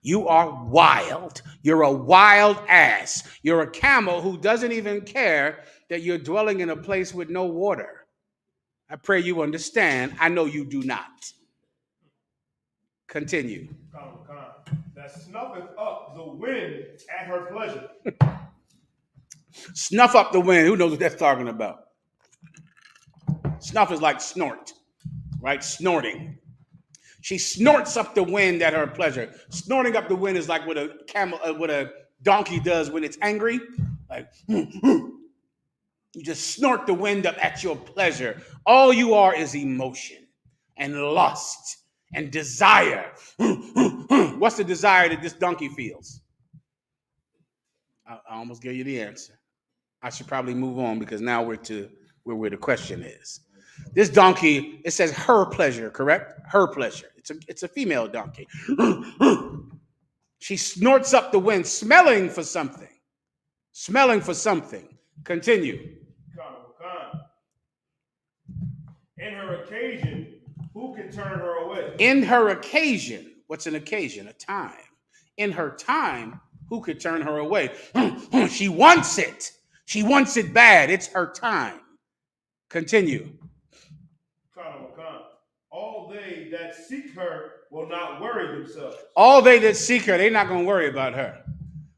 You are wild. You're a wild ass. You're a camel who doesn't even care that you're dwelling in a place with no water. I pray you understand. I know you do not. Continue. That snuffeth up the wind at her pleasure. Snuff up the wind. Who knows what that's talking about? Snuff is like snort, right? Snorting. She snorts up the wind at her pleasure. Snorting up the wind is like what a donkey does when it's angry. Like, you just snort the wind up at your pleasure. All you are is emotion and lust and desire. What's the desire that this donkey feels? I almost gave you the answer. I should probably move on because now we're to where the question is. This donkey, it says her pleasure, correct? Her pleasure. It's a female donkey. She snorts up the wind, smelling for something. Smelling for something. Continue. In her occasion, who can turn her away? In her occasion. What's an occasion? A time. In her time, who could turn her away? She wants it. She wants it bad. It's her time. Continue. All they that seek her will not worry themselves. All they that seek her, they're not going to worry about her.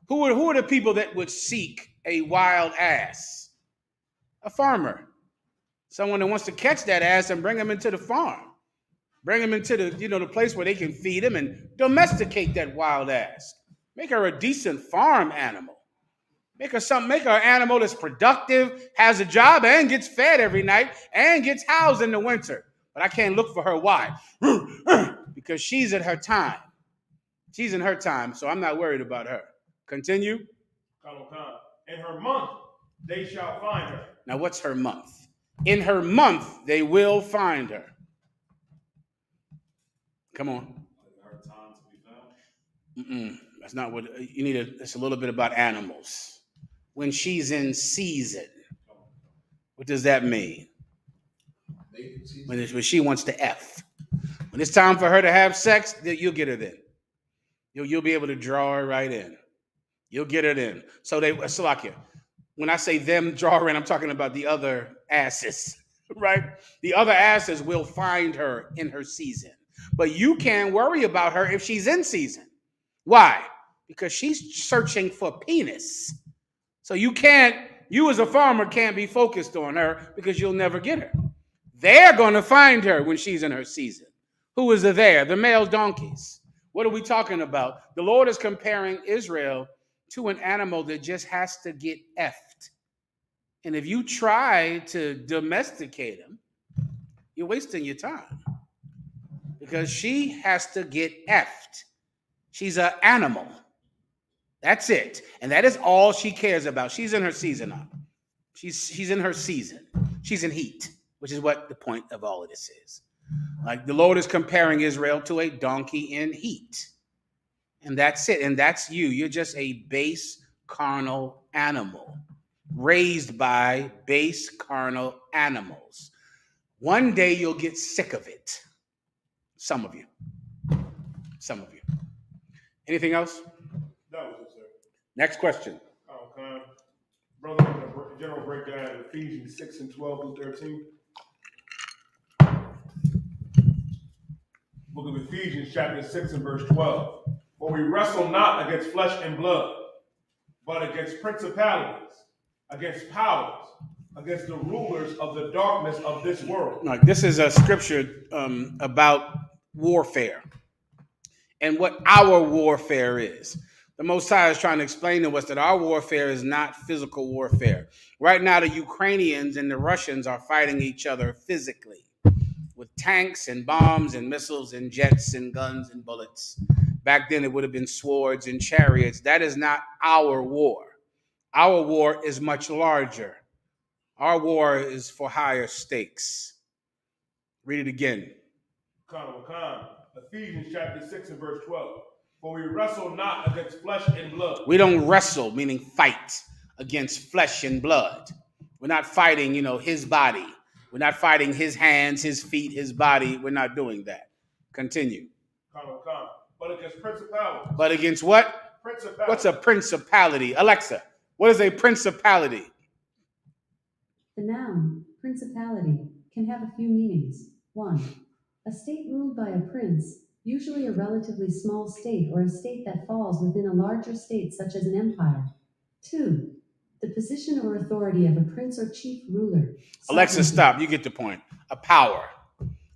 Who are the people that would seek a wild ass? A farmer. Someone that wants to catch that ass and bring him into the farm. Bring him into the place where they can feed him and domesticate that wild ass. Make her a decent farm animal. Make her an animal that's productive, has a job, and gets fed every night, and gets housed in the winter. But I can't look for her. Why? Because she's at her time. She's in her time, so I'm not worried about her. Continue. In her month, they shall find her. Now, what's her month? In her month, they will find her. Come on. Her time to be found. That's not what you need. It's a little bit about animals. When she's in season, what does that mean? When she wants to F. When it's time for her to have sex, you'll get her then. You'll be able to draw her right in. You'll get her in. So Salakia, when I say them draw her in, I'm talking about the other asses, right? The other asses will find her in her season. But you can't worry about her if she's in season. Why? Because she's searching for penis. So you as a farmer can't be focused on her because you'll never get her. They're going to find her when she's in her season. Who is there? The male donkeys. What are we talking about? The Lord is comparing Israel to an animal that just has to get effed. And if you try to domesticate him, you're wasting your time. Because she has to get effed. She's an animal. That's it. And that is all she cares about. She's in her season up. She's in her season. She's in heat, which is what the point of all of this is. Like the Lord is comparing Israel to a donkey in heat. And that's it. And that's you. You're just a base carnal animal raised by base carnal animals. One day you'll get sick of it. Some of you. Some of you. Anything else? That was it, sir. Next question. Okay. Brother, a general breakdown of Ephesians 6 and 12 through 13. Book of Ephesians, chapter 6 and verse 12. For we wrestle not against flesh and blood, but against principalities, against powers, against the rulers of the darkness of this world. Now, this is a scripture about warfare and what our warfare is. The Most High is trying to explain to us that our warfare is not physical warfare. Right now, the Ukrainians and the Russians are fighting each other physically with tanks and bombs and missiles and jets and guns and bullets. Back then, it would have been swords and chariots. That is not our war. Our war is much larger. Our war is for higher stakes. Read it again. Ephesians chapter 6 and verse 12. For we wrestle not against flesh and blood. We don't wrestle, meaning fight, against flesh and blood. We're not fighting, his body. We're not fighting his hands, his feet, his body. We're not doing that. Continue. But against principalities. But against what? Principalities. What's a principality? Alexa, what is a principality? The noun, principality, can have a few meanings. 1. A state ruled by a prince, usually a relatively small state or a state that falls within a larger state such as an empire. 2. The position or authority of a prince or chief ruler. Alexa, stop. You get the point. A power,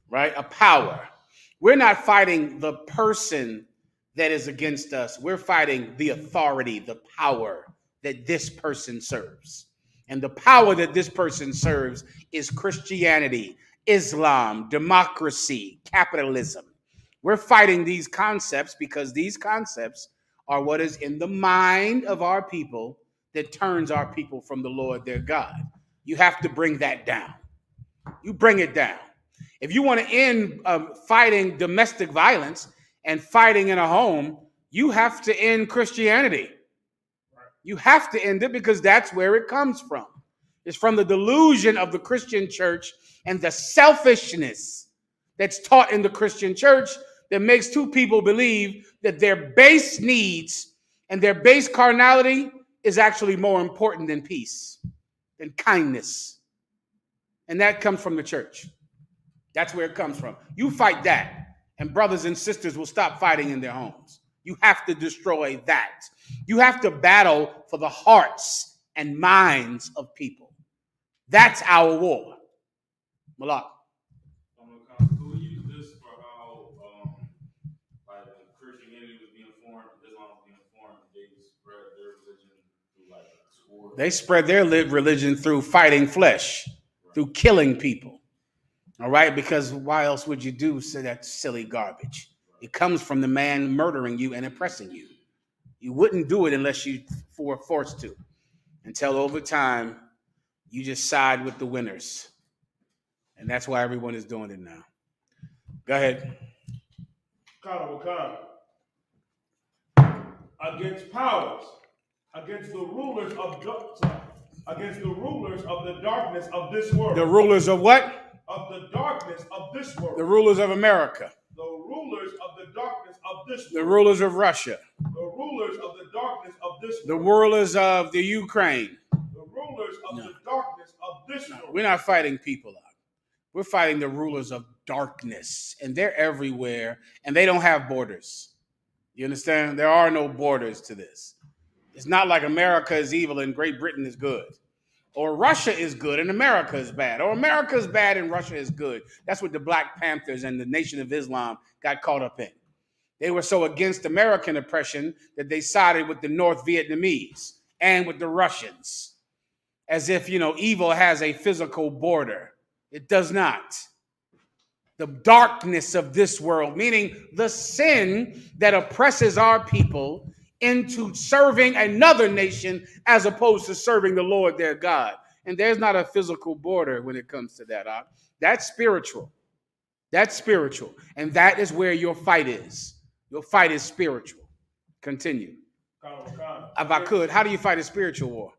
right? A power. We're not fighting the person that is against us. We're fighting the authority, the power that this person serves. And the power that this person serves is Christianity, Islam, democracy, capitalism. We're fighting these concepts because these concepts are what is in the mind of our people that turns our people from the Lord their God. You have to bring that down. You bring it down. If you want to end fighting domestic violence and fighting in a home, you have to end Christianity. You have to end it because that's where it comes from. It's from the delusion of the Christian church and the selfishness that's taught in the Christian church that makes two people believe that their base needs and their base carnality is actually more important than peace, than kindness. And that comes from the church. That's where it comes from. You fight that, and brothers and sisters will stop fighting in their homes. You have to destroy that. You have to battle for the hearts and minds of people. That's our war. Malak. Who used this for how, like, Christianity was being formed, Islam was being formed, They spread their religion through fighting flesh, through killing people. All right? Because why else would you do that silly garbage? It comes from the man murdering you and oppressing you. You wouldn't do it unless you were forced to. Until over time, you just side with the winners. And that's why everyone is doing it now. Go ahead. Against powers, against the rulers of the darkness of this world. The rulers of what? Of the darkness of this world. The rulers of America. The rulers of the darkness of this world. The rulers of Russia. The rulers of the darkness of this world. The rulers of the Ukraine. The rulers of the darkness of this world. We're not fighting people out. We're fighting the rulers of darkness, and they're everywhere, and they don't have borders. You understand? There are no borders to this. It's not like America is evil and Great Britain is good, or Russia is good and America is bad, or America is bad and Russia is good. That's what the Black Panthers and the Nation of Islam got caught up in. They were so against American oppression that they sided with the North Vietnamese and with the Russians, as if, evil has a physical border. It does not. The darkness of this world, meaning the sin that oppresses our people into serving another nation as opposed to serving the Lord their God. And there's not a physical border when it comes to that. That's spiritual. That's spiritual. And that is where your fight is. Your fight is spiritual. Continue. If I could, how do you fight a spiritual war?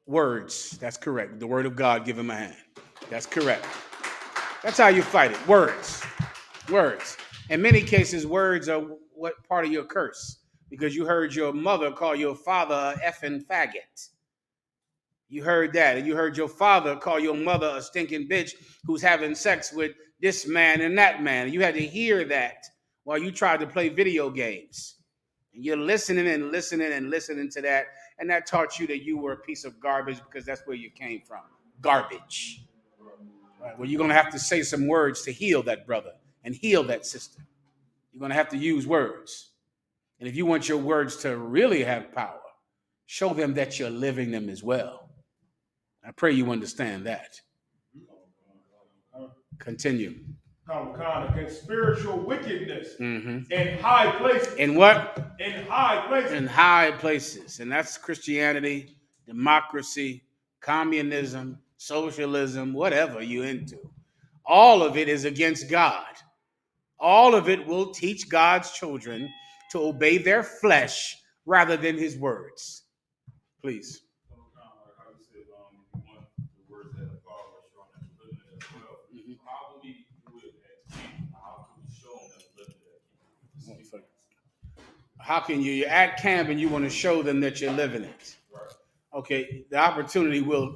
Words. That's correct. The word of God, give him a hand. That's correct. That's how you fight it. Words. Words. In many cases, words are what part of your curse. Because you heard your mother call your father a effing faggot. You heard that. And you heard your father call your mother a stinking bitch who's having sex with this man and that man. You had to hear that while you tried to play video games. And you're listening and listening and listening to that. And that taught you that you were a piece of garbage because that's where you came from. Garbage. Right? Well, you're going to have to say some words to heal that brother and heal that sister. You're going to have to use words. And if you want your words to really have power, show them that you're living them as well. I pray you understand that. Continue. Against spiritual wickedness in high places. In what? In high places. In high places. And that's Christianity, democracy, communism, socialism, whatever you're into. All of it is against God. All of it will teach God's children to obey their flesh rather than his words. Please. How can you? You're at camp and you want to show them that you're living it. Okay, the opportunity will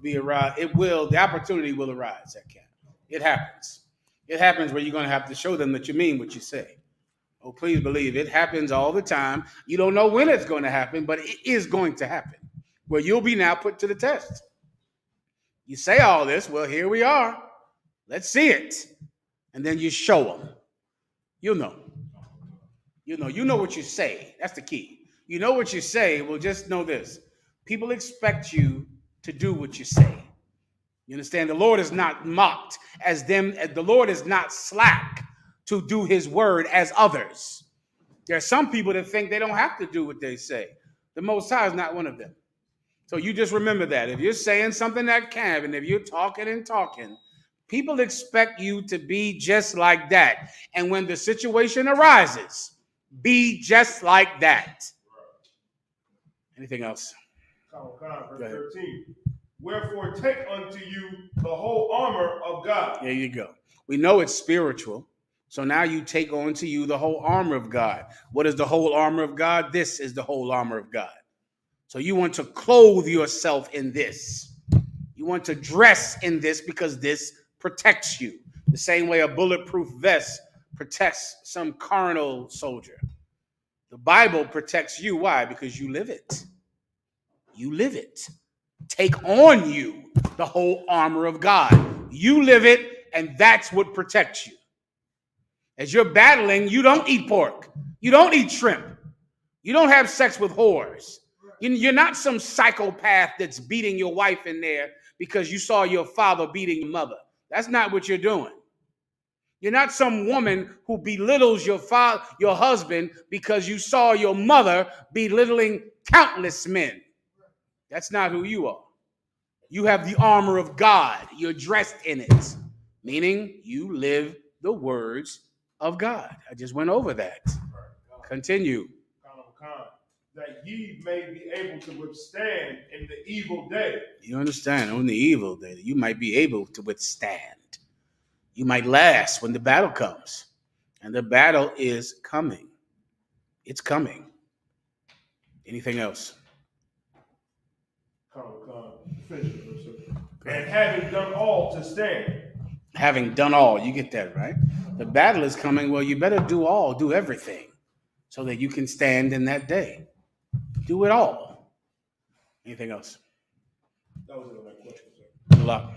be arise. It will. The opportunity will arise at camp. It happens. It happens where you're going to have to show them that you mean what you say. Oh, please believe it happens all the time. You don't know when it's going to happen, but it is going to happen. Well, you'll be now put to the test. You say all this. Well, here we are. Let's see it, and then you show them. You'll know. You know what you say. That's the key. You know what you say. Well, just know this. People expect you to do what you say. You understand? The Lord is not mocked as them. The Lord is not slack to do his word as others. There are some people that think they don't have to do what they say. The Most High is not one of them. So you just remember that. If you're saying something at camp and if you're talking and talking, people expect you to be just like that. And when the situation arises, be just like that. Anything else? Verse 13. Wherefore take unto you the whole armor of God. There you go. We know it's spiritual. So now you take on to you the whole armor of God. What is the whole armor of God? This is the whole armor of God. So you want to clothe yourself in this. You want to dress in this because this protects you. The same way a bulletproof vest protects some carnal soldier. The Bible protects you. Why? Because you live it. You live it. Take on you the whole armor of God. You live it, and that's what protects you. As you're battling, you don't eat pork. You don't eat shrimp. You don't have sex with whores. You're not some psychopath that's beating your wife in there because you saw your father beating your mother. That's not what you're doing. You're not some woman who belittles your husband because you saw your mother belittling countless men. That's not who you are. You have the armor of God. You're dressed in it, meaning you live the words of God. I just went over that. Continue. That ye may be able to withstand in the evil day. You understand? On the evil day, you might be able to withstand. You might last when the battle comes. And the battle is coming. It's coming. Anything else? Finish it, and having done all to stand. Having done all, you get that, right? The battle is coming. Well, you better do everything, so that you can stand in that day. Do it all. Anything else? That was my question, sir. Good luck.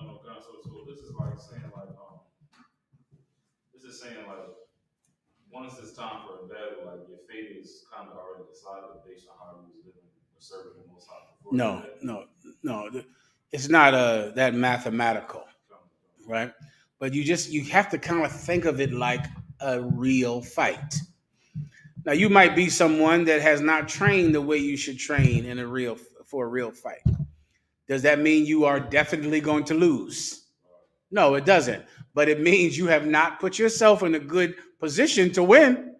No, so this is like saying like this is saying like once it's time for a battle, like your fate is kind of already decided based on how you was living or serving the Most High before. No. It's not that mathematical, right? But you have to kind of think of it like a real fight. Now, you might be someone that has not trained the way you should train for a real fight. Does that mean you are definitely going to lose? No, it doesn't. But it means you have not put yourself in a good position to win.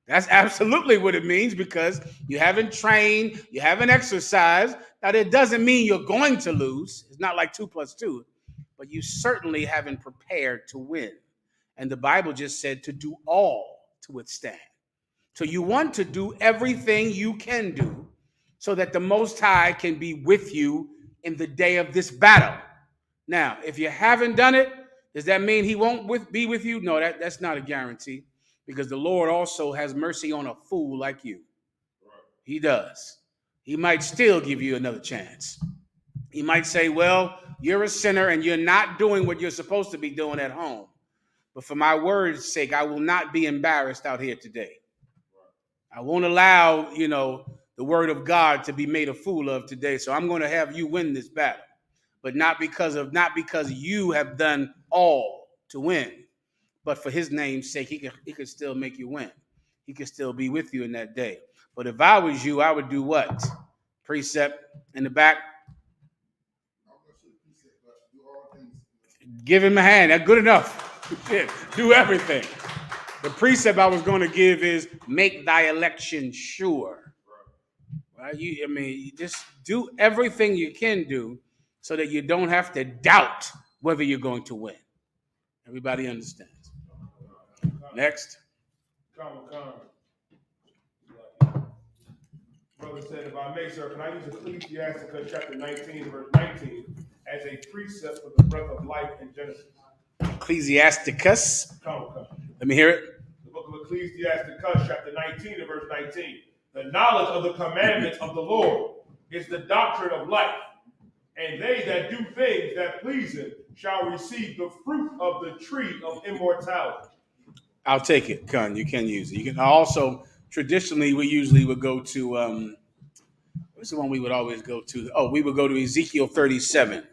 That's absolutely what it means, because you haven't trained, you haven't exercised. Now, that doesn't mean you're going to lose. It's not like 2 + 2, but you certainly haven't prepared to win. And the Bible just said to do all to withstand. So you want to do everything you can do so that the Most High can be with you in the day of this battle. Now, if you haven't done it, does that mean he won't be with you? No, that's not a guarantee, because the Lord also has mercy on a fool like you. He does. He might still give you another chance. He might say, well, you're a sinner and you're not doing what you're supposed to be doing at home. But for my word's sake, I will not be embarrassed out here today. I won't allow, the word of God to be made a fool of today. So I'm going to have you win this battle, but not because you have done all to win, but for his name's sake, he could still make you win. He could still be with you in that day. But if I was you, I would do what? Precept in the back. Give him a hand. That's good enough. Do everything. The precept I was going to give is make thy election sure. Right? You just do everything you can do so that you don't have to doubt whether you're going to win. Everybody understands. Next. Brother said, if I may, sir, can I use Ecclesiastes chapter 19, verse 19 as a precept for the breath of life in Genesis? Ecclesiasticus. Let me hear it. The book of Ecclesiastes, chapter 19 and verse 19. The knowledge of the commandments of the Lord is the doctrine of life, and they that do things that please him shall receive the fruit of the tree of immortality. I'll take it, Kun. You can use it. You can also, traditionally, we usually would go to, what's the one we would always go to? Oh, we would go to Ezekiel 37,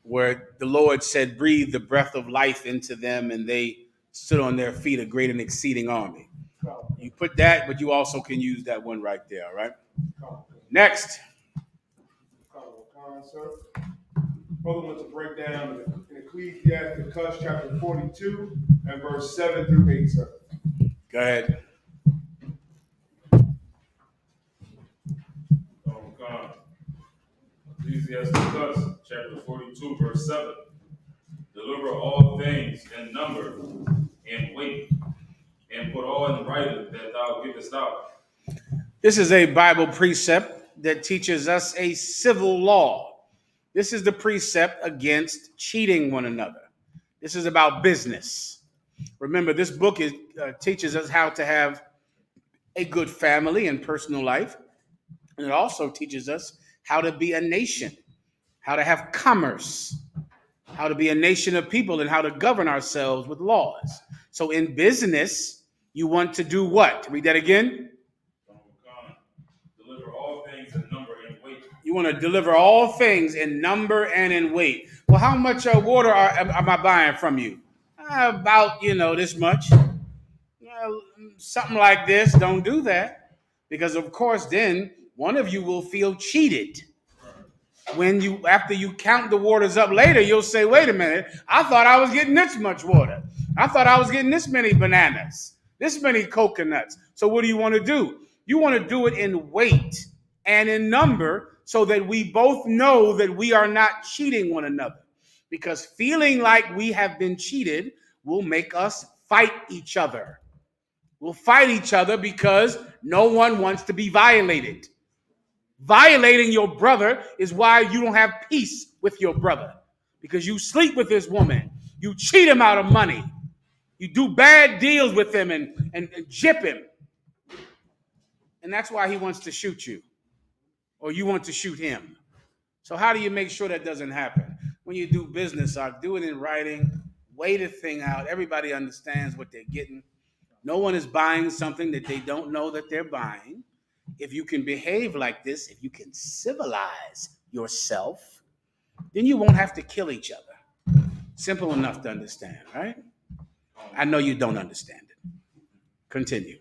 where the Lord said, breathe the breath of life into them, and they stood on their feet, a great and exceeding army. You put that, but you also can use that one right there, all right? Next. Brother wants to break down in Ecclesiastes chapter 42 and verse 7 through 8, sir. Go ahead. Ecclesiastes chapter 42, verse 7. Deliver all things in number and weight, and put all in writing that thou givest out. This is a Bible precept that teaches us a civil law. This is the precept against cheating one another. This is about business. Remember, this book teaches us how to have a good family and personal life. And it also teaches us how to be a nation, how to have commerce, how to be a nation of people, and how to govern ourselves with laws. So in business, you want to do what? Read that again. You want to deliver all things in number and in weight. Well, how much water am I buying from you? About, this much. Something like this. Don't do that. Because, of course, then one of you will feel cheated. After you count the waters up later, you'll say, wait a minute, I thought I was getting this much water. I thought I was getting this many bananas, this many coconuts. So what do you want to do? You want to do it in weight and in number so that we both know that we are not cheating one another. Because feeling like we have been cheated will make us fight each other. We'll fight each other because no one wants to be violated. Violating your brother is why you don't have peace with your brother, because you sleep with this woman. You cheat him out of money. You do bad deals with him and gyp him. And that's why he wants to shoot you, or you want to shoot him. So how do you make sure that doesn't happen? When you do business, do it in writing, weigh the thing out. Everybody understands what they're getting. No one is buying something that they don't know that they're buying. If you can behave like this, if you can civilize yourself, then you won't have to kill each other. Simple enough to understand, right? I know you don't understand it. Continue.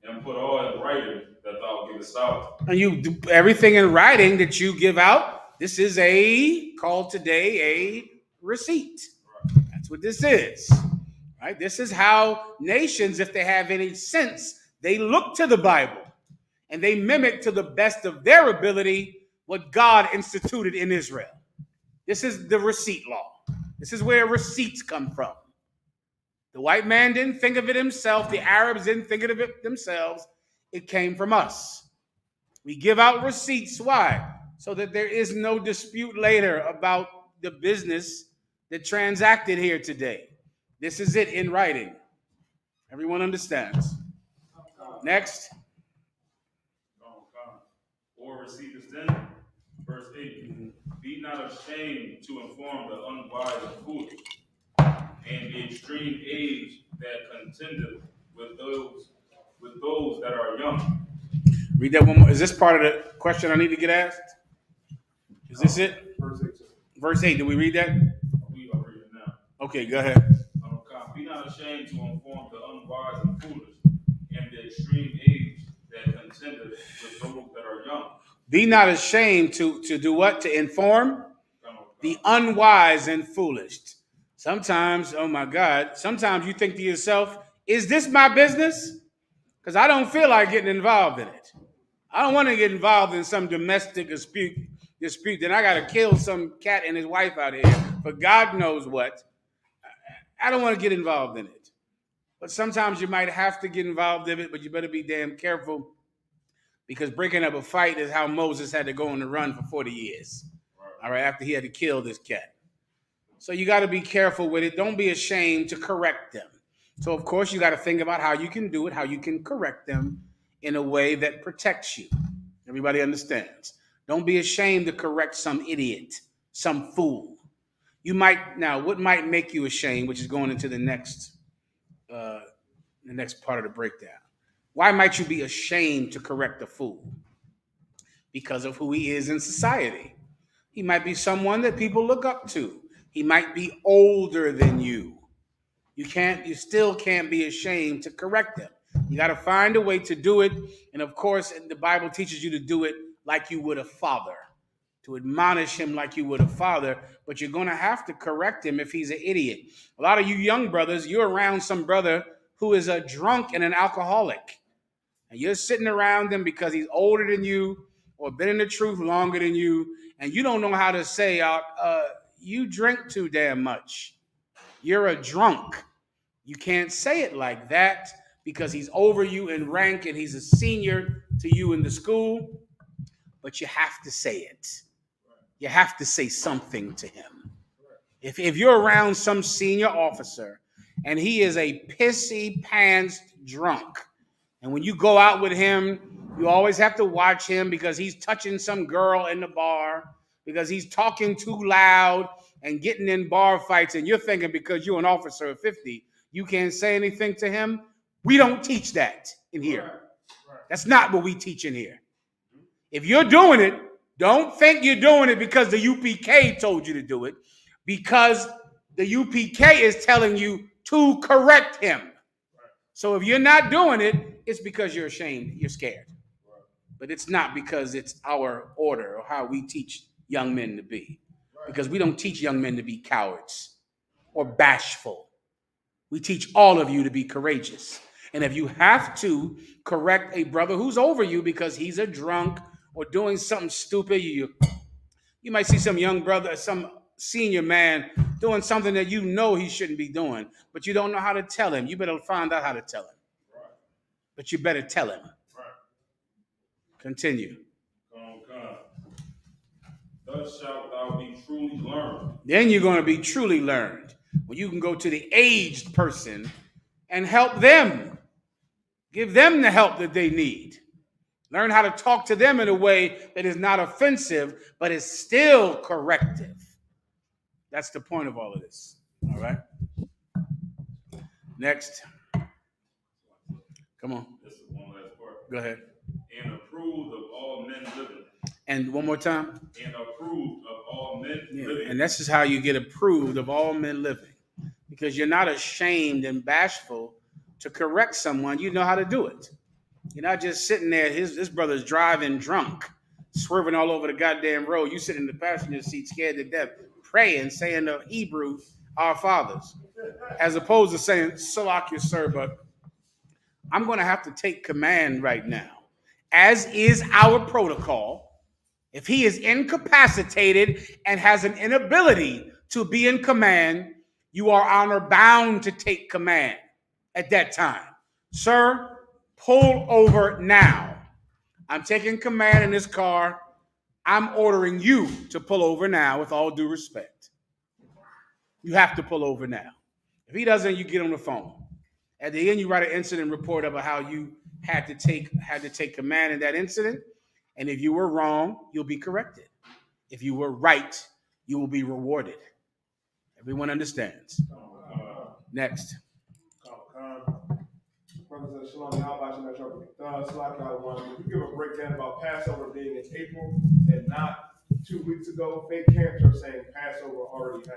And put all in writing that thou givest out. And you do everything in writing that you give out. This is called today a receipt. That's what this is. Right? This is how nations, if they have any sense, they look to the Bible. And they mimic to the best of their ability what God instituted in Israel. This is the receipt law. This is where receipts come from. The white man didn't think of it himself. The Arabs didn't think of it themselves. It came from us. We give out receipts. Why? So that there is no dispute later about the business that transacted here today. This is it in writing. Everyone understands. Next. Or receivest then, verse 8, be not ashamed to inform the unwise and foolish, and the extreme age that contendeth with those that are young. Read that one more. Is this part of the question I need to get asked? Is this it? Verse 8. Did we read that? We are reading now. Okay, go ahead. Be not ashamed to inform the unwise and foolish, and the extreme age that contendeth with those that are young. Be not ashamed to do what? To inform the unwise and foolish. Sometimes, oh my God, sometimes you think to yourself, is this my business? Because I don't feel like getting involved in it. I don't want to get involved in some domestic dispute. Then I got to kill some cat and his wife out here for God knows what. I don't want to get involved in it. But sometimes you might have to get involved in it, but you better be damn careful, because breaking up a fight is how Moses had to go on the run for 40 years. All right, after he had to kill this cat. So you got to be careful with it. Don't be ashamed to correct them. So, of course, you got to think about how you can do it, how you can correct them in a way that protects you. Everybody understands. Don't be ashamed to correct some idiot, some fool. What might make you ashamed, which is going into the next part of the breakdown. Why might you be ashamed to correct a fool? Because of who he is in society. He might be someone that people look up to. He might be older than you. You still can't be ashamed to correct him. You got to find a way to do it. And of course, the Bible teaches you to do it like you would a father, to admonish him like you would a father, but you're going to have to correct him if he's an idiot. A lot of you young brothers, you're around some brother who is a drunk and an alcoholic. And you're sitting around him because he's older than you or been in the truth longer than you, and you don't know how to say, you drink too damn much. You're a drunk. You can't say it like that because he's over you in rank and he's a senior to you in the school, but you have to say it. You have to say something to him. If you're around some senior officer and he is a pissy pants drunk, and when you go out with him, you always have to watch him because he's touching some girl in the bar, because he's talking too loud and getting in bar fights, and you're thinking because you're an officer of 50, you can't say anything to him. We don't teach that in here. That's not what we teach in here. If you're doing it, Don't think you're doing it because the UPK told you to do it, because the UPK is telling you to correct him. So if you're not doing it, it's because you're ashamed, you're scared. But it's not because it's our order or how we teach young men to be. Because we don't teach young men to be cowards or bashful. We teach all of you to be courageous. And if you have to correct a brother who's over you because he's a drunk or doing something stupid, you might see some young brother, some senior man doing something that you know he shouldn't be doing, but you don't know how to tell him. You better find out how to tell him. But you better tell him. Continue. Thus shalt thou be truly learned. Then you're going to be truly learned. When you can go to the aged person and help them. Give them the help that they need. Learn how to talk to them in a way that is not offensive, but is still corrective. That's the point of all of this. All right? Next. Come on. This is one last part. Go ahead. And approved of all men living. And one more time. And approved of all men living. And this is how you get approved of all men living. Because you're not ashamed and bashful to correct someone. You know how to do it. You're not just sitting there, his brother's driving drunk, swerving all over the goddamn road. You sit in the passenger seat scared to death, praying, saying the Hebrew, our fathers, as opposed to saying, Salakia, sir, but I'm going to have to take command right now, as is our protocol. If he is incapacitated and has an inability to be in command, you are honor bound to take command at that time. Sir, pull over now. I'm taking command in this car. I'm ordering you to pull over now with all due respect. You have to pull over now. If he doesn't, you get on the phone. At the end, you write an incident report about how you had to take command in that incident. And if you were wrong, you'll be corrected. If you were right, you will be rewarded. Everyone understands. Next. Brothers, shalom, y'all watching that show. Would you give a breakdown about Passover being in April and not 2 weeks ago? Fake camps are saying Passover already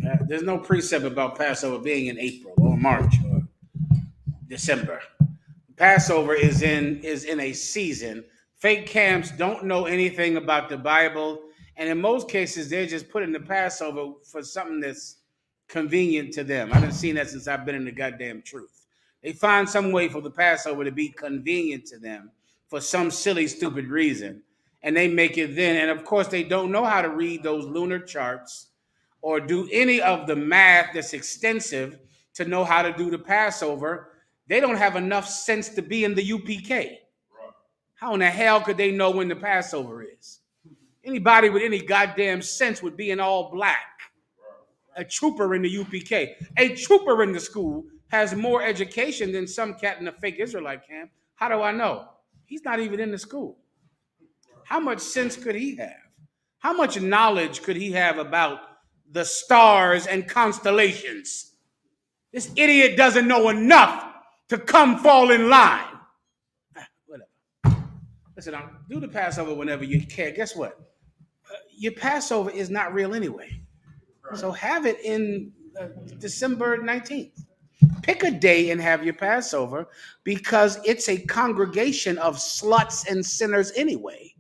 happened. There's no precept about Passover being in April or March or December. Passover is in a season. Fake camps don't know anything about the Bible, and in most cases, they're just putting the Passover for something that's convenient to them. I haven't seen that since I've been in the goddamn truth. They find some way for the Passover to be convenient to them for some silly, stupid reason, and they make it then. And of course, they don't know how to read those lunar charts or do any of the math that's extensive to know how to do the Passover. They don't have enough sense to be in the UPK. How in the hell could they know when the Passover is? Anybody with any goddamn sense would be in all black. A trooper in the UPK. A trooper in the school has more education than some cat in a fake Israelite camp. How do I know? He's not even in the school. How much sense could he have? How much knowledge could he have about the stars and constellations? This idiot doesn't know enough to come fall in line. Whatever. Listen, do the Passover whenever you can. Guess what? Your Passover is not real anyway. So have it in December 19th. Pick a day and have your Passover because it's a congregation of sluts and sinners anyway.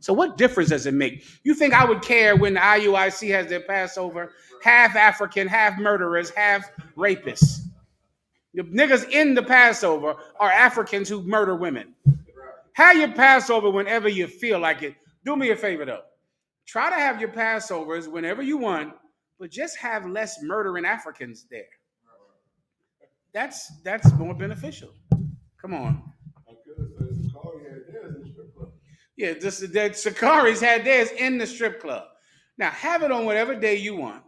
So what difference does it make? You think I would care when the IUIC has their Passover? Half African, half murderers, half rapists. The niggas in the Passover are Africans who murder women. Have your Passover whenever you feel like it. Do me a favor though. Try to have your Passovers whenever you want, but just have less murdering Africans there. That's more beneficial. Come on. Yeah, the Sakaris had theirs in the strip club. Now have it on whatever day you want,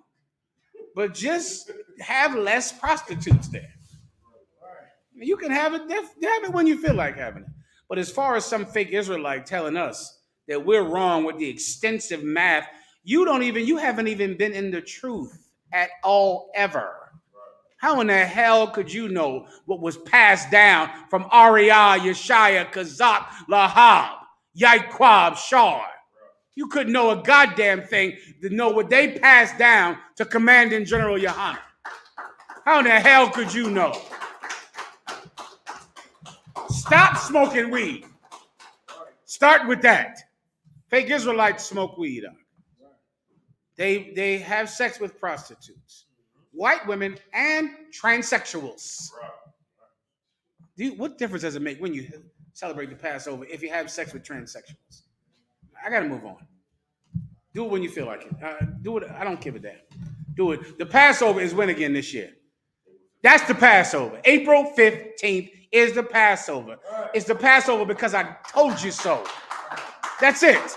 but just have less prostitutes there. You can have it when you feel like having it. But as far as some fake Israelite telling us that we're wrong with the extensive math, you haven't even been in the truth at all ever. How in the hell could you know what was passed down from Ariah, Yeshaya, Kazak, Lahab, Yaquab, Shar? You couldn't know a goddamn thing to know what they passed down to Commanding General Yohana. How in the hell could you know? Stop smoking weed. Start with that. Fake Israelites smoke weed. They have sex with prostitutes, white women, and transsexuals. What difference does it make when you celebrate the Passover if you have sex with transsexuals? I gotta move on. Do it when you feel like it. Do it. I don't give a damn. Do it. The Passover is when again this year? That's the Passover. April 15th is the Passover. It's the Passover because I told you so. That's it.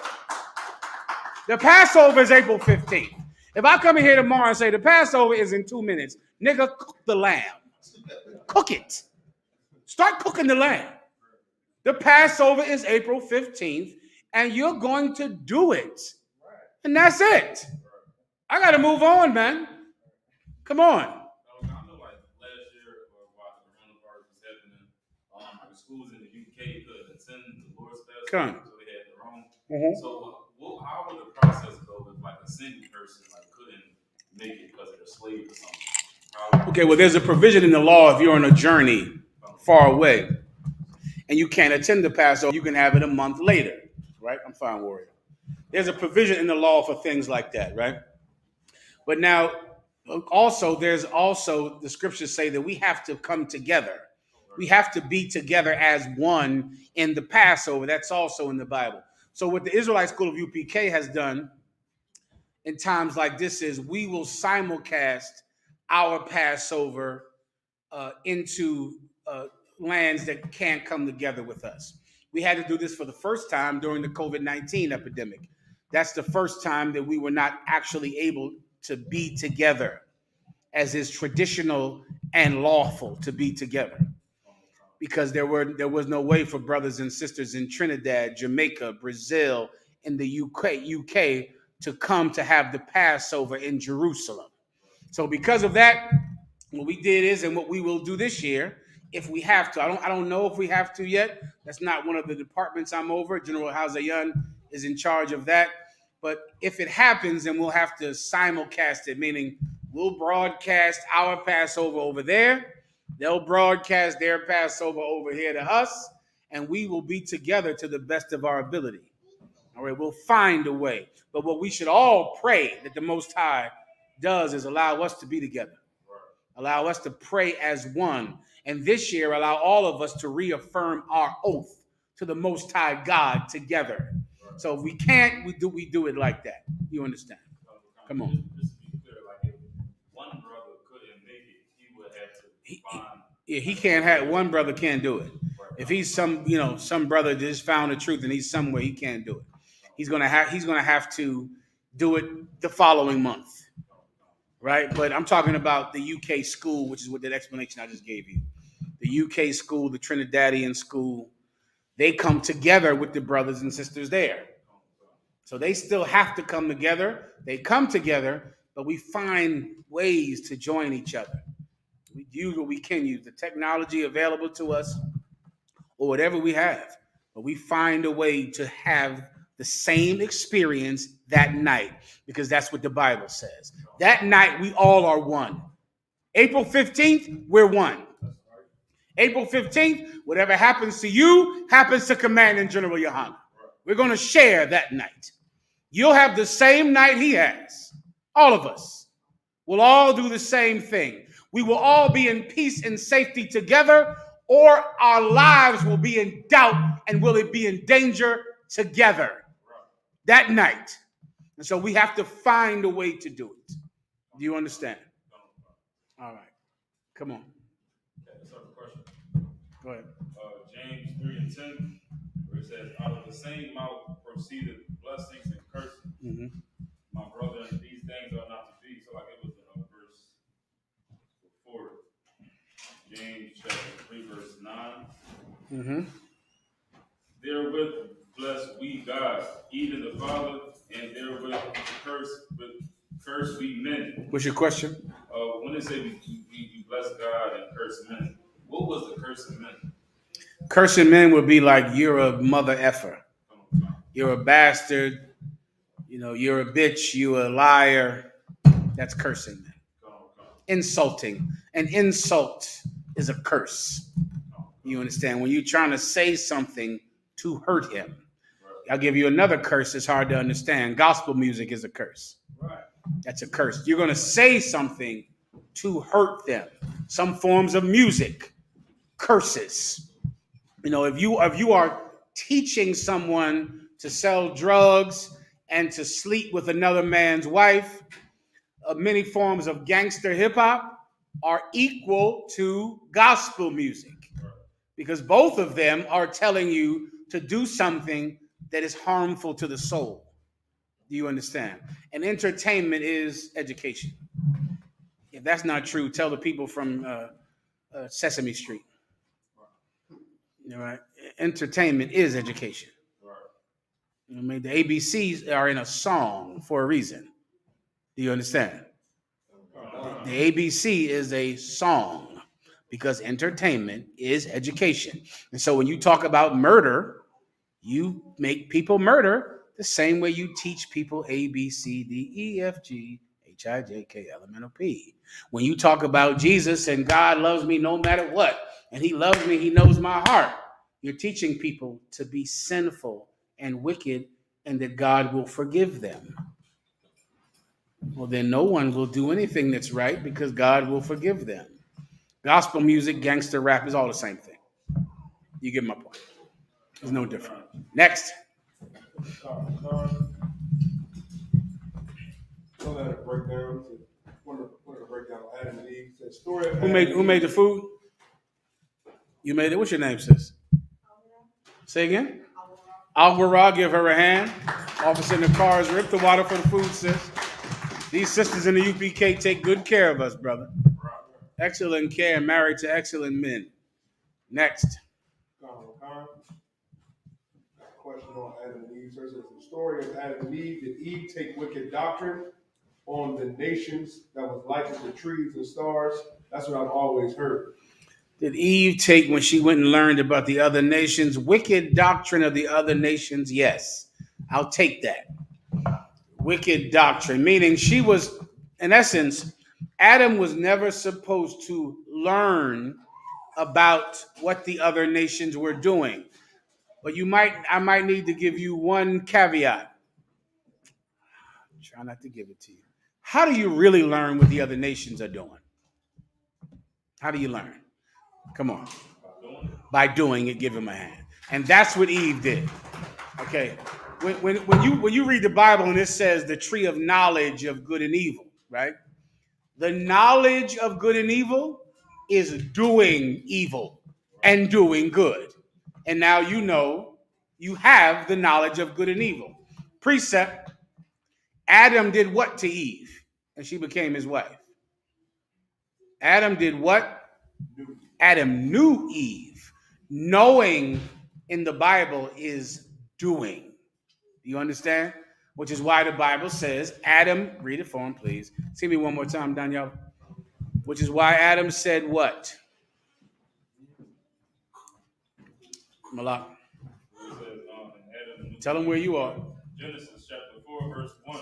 The Passover is April 15th. If I come in here tomorrow and say the Passover is in 2 minutes, nigga, cook the lamb. Cook it. Start cooking the lamb. The Passover is April 15th, and you're going to do it. And that's it. I got to move on, man. Come on. I know, like last year, or while the coronavirus was happening, the schools in the UK couldn't attend the Lord's Passover, so they had their own. Mm-hmm. So, how would the process go if, like, a single person couldn't make it because they're a slave or something? Okay, well, there's a provision in the law if you're on a journey far away and you can't attend the Passover, you can have it a month later, right? I'm fine, warrior. There's a provision in the law for things like that, right? But now, also, there's also the scriptures say that we have to come together. We have to be together as one in the Passover. That's also in the Bible. So what the Israelite School of UPK has done in times like this is we will simulcast our Passover into lands that can't come together with us. We had to do this for the first time during the COVID-19 epidemic. That's the first time that we were not actually able to be together as is traditional and lawful to be together. Because there was no way for brothers and sisters in Trinidad, Jamaica, Brazil, and the UK to come to have the Passover in Jerusalem. So because of that, what we did is, and what we will do this year, if we have to, I don't know if we have to yet. That's not one of the departments I'm over. General Hazayan is in charge of that. But if it happens, then we'll have to simulcast it, meaning we'll broadcast our Passover over there. They'll broadcast their Passover over here to us, and we will be together to the best of our ability. All right, we'll find a way. But what we should all pray that the Most High does is allow us to be together. Allow us to pray as one. And this year, allow all of us to reaffirm our oath to the Most High God together. So if we can't, we do it like that. You understand? Come on. Just to be clear, like if one brother couldn't make it, he would have to find. He can't have one brother can't do it. If he's some brother just found the truth and he's somewhere, he can't do it. He's gonna have to do it the following month. Right? But I'm talking about the UK school, which is what that explanation I just gave you. The UK school, the Trinidadian school, they come together with the brothers and sisters there. So they still have to come together. They come together, but we find ways to join each other. We use what we can use, the technology available to us or whatever we have. But we find a way to have the same experience that night because that's what the Bible says. That night, we all are one. April 15th, we're one. April 15th, whatever happens to you happens to Commanding General Yohana. We're going to share that night. You'll have the same night he has. All of us will all do the same thing. We will all be in peace and safety together, or our lives will be in doubt and will it be in danger together that night. And so we have to find a way to do it. Do you understand? All right. Come on. That's a question. Go ahead. James 3:10, where it says, out of the same mouth proceeded blessings and cursing. Mm-hmm. My brother, and these things are not to be. So like it was in verse 4. James chapter 3, verse 9. Mm-hmm. Therewith bless we God, even the Father, and therewith curse we men. What's your question? When they say we bless God and curse men, what was the curse of men? Cursing men would be like, you're a mother effer. You're a bastard. You're a bitch, you a liar. That's cursing. Insulting. An insult is a curse. You understand? When you're trying to say something to hurt him. I'll give you another curse that's hard to understand. Gospel music is a curse. That's a curse. You're going to say something to hurt them. Some forms of music, curses. If you are teaching someone to sell drugs and to sleep with another man's wife, many forms of gangster hip hop are equal to gospel music because both of them are telling you to do something that is harmful to the soul. Do you understand? And entertainment is education. If that's not true, tell the people from Sesame Street. All right? Entertainment is education. I mean, the ABCs are in a song for a reason. Do you understand? The ABC is a song because entertainment is education. And so when you talk about murder, you make people murder the same way you teach people A, B, C, D, E, F, G, H, I, J, K, L, M, N, O, P. When you talk about Jesus and God loves me no matter what, and he loves me, he knows my heart, you're teaching people to be sinful and wicked and that God will forgive them. Well, then no one will do anything that's right because God will forgive them. Gospel music, gangster rap is all the same thing. You get my point. It's no different. Next. Who made the food? You made it. What's your name, sis? Say again? Alwara, give her a hand. Officer in the cars, rip the water for the food, sis. These sisters in the UPK take good care of us, brother. Excellent care, married to excellent men. Next. Question on Adam and Eve. So it's the story of Adam and Eve. Did Eve take wicked doctrine on the nations that was likened to trees and stars? That's what I've always heard. Did Eve take, when she went and learned about the other nations, wicked doctrine of the other nations? Yes. I'll take that. Wicked doctrine, meaning she was, in essence, Adam was never supposed to learn about what the other nations were doing. But I might need to give you one caveat. Try not to give it to you. How do you really learn what the other nations are doing? How do you learn? Come on. By doing it, give him a hand. And that's what Eve did. Okay. When you read the Bible and it says the tree of knowledge of good and evil, right? The knowledge of good and evil is doing evil and doing good. And now you know you have the knowledge of good and evil. Precept, Adam did what to Eve? And she became his wife. Adam did what? Adam knew Eve. Knowing in the Bible is doing. Do you understand? Which is why the Bible says, Adam, read it for him, please. See me one more time, Danielle. Which is why Adam said what? Malak. Tell him where you are. Genesis chapter 4, verse 1.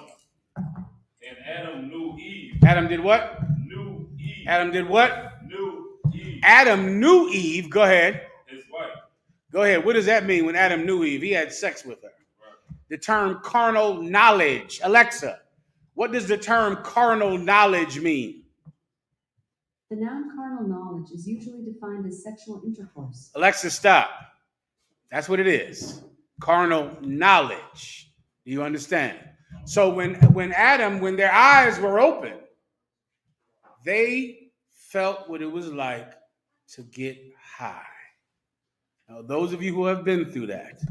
And Adam knew Eve. Adam did what? Knew Eve. Adam did what? Knew Eve. Adam knew Eve. Go ahead. His wife. Go ahead. What does that mean when Adam knew Eve? He had sex with her. Right. The term carnal knowledge. Alexa, what does the term carnal knowledge mean? The noun carnal knowledge is usually defined as sexual intercourse. Alexa, stop. That's what it is. Carnal knowledge. Do you understand? So when their eyes were open, they felt what it was like to get high. Now, those of you who have been through that,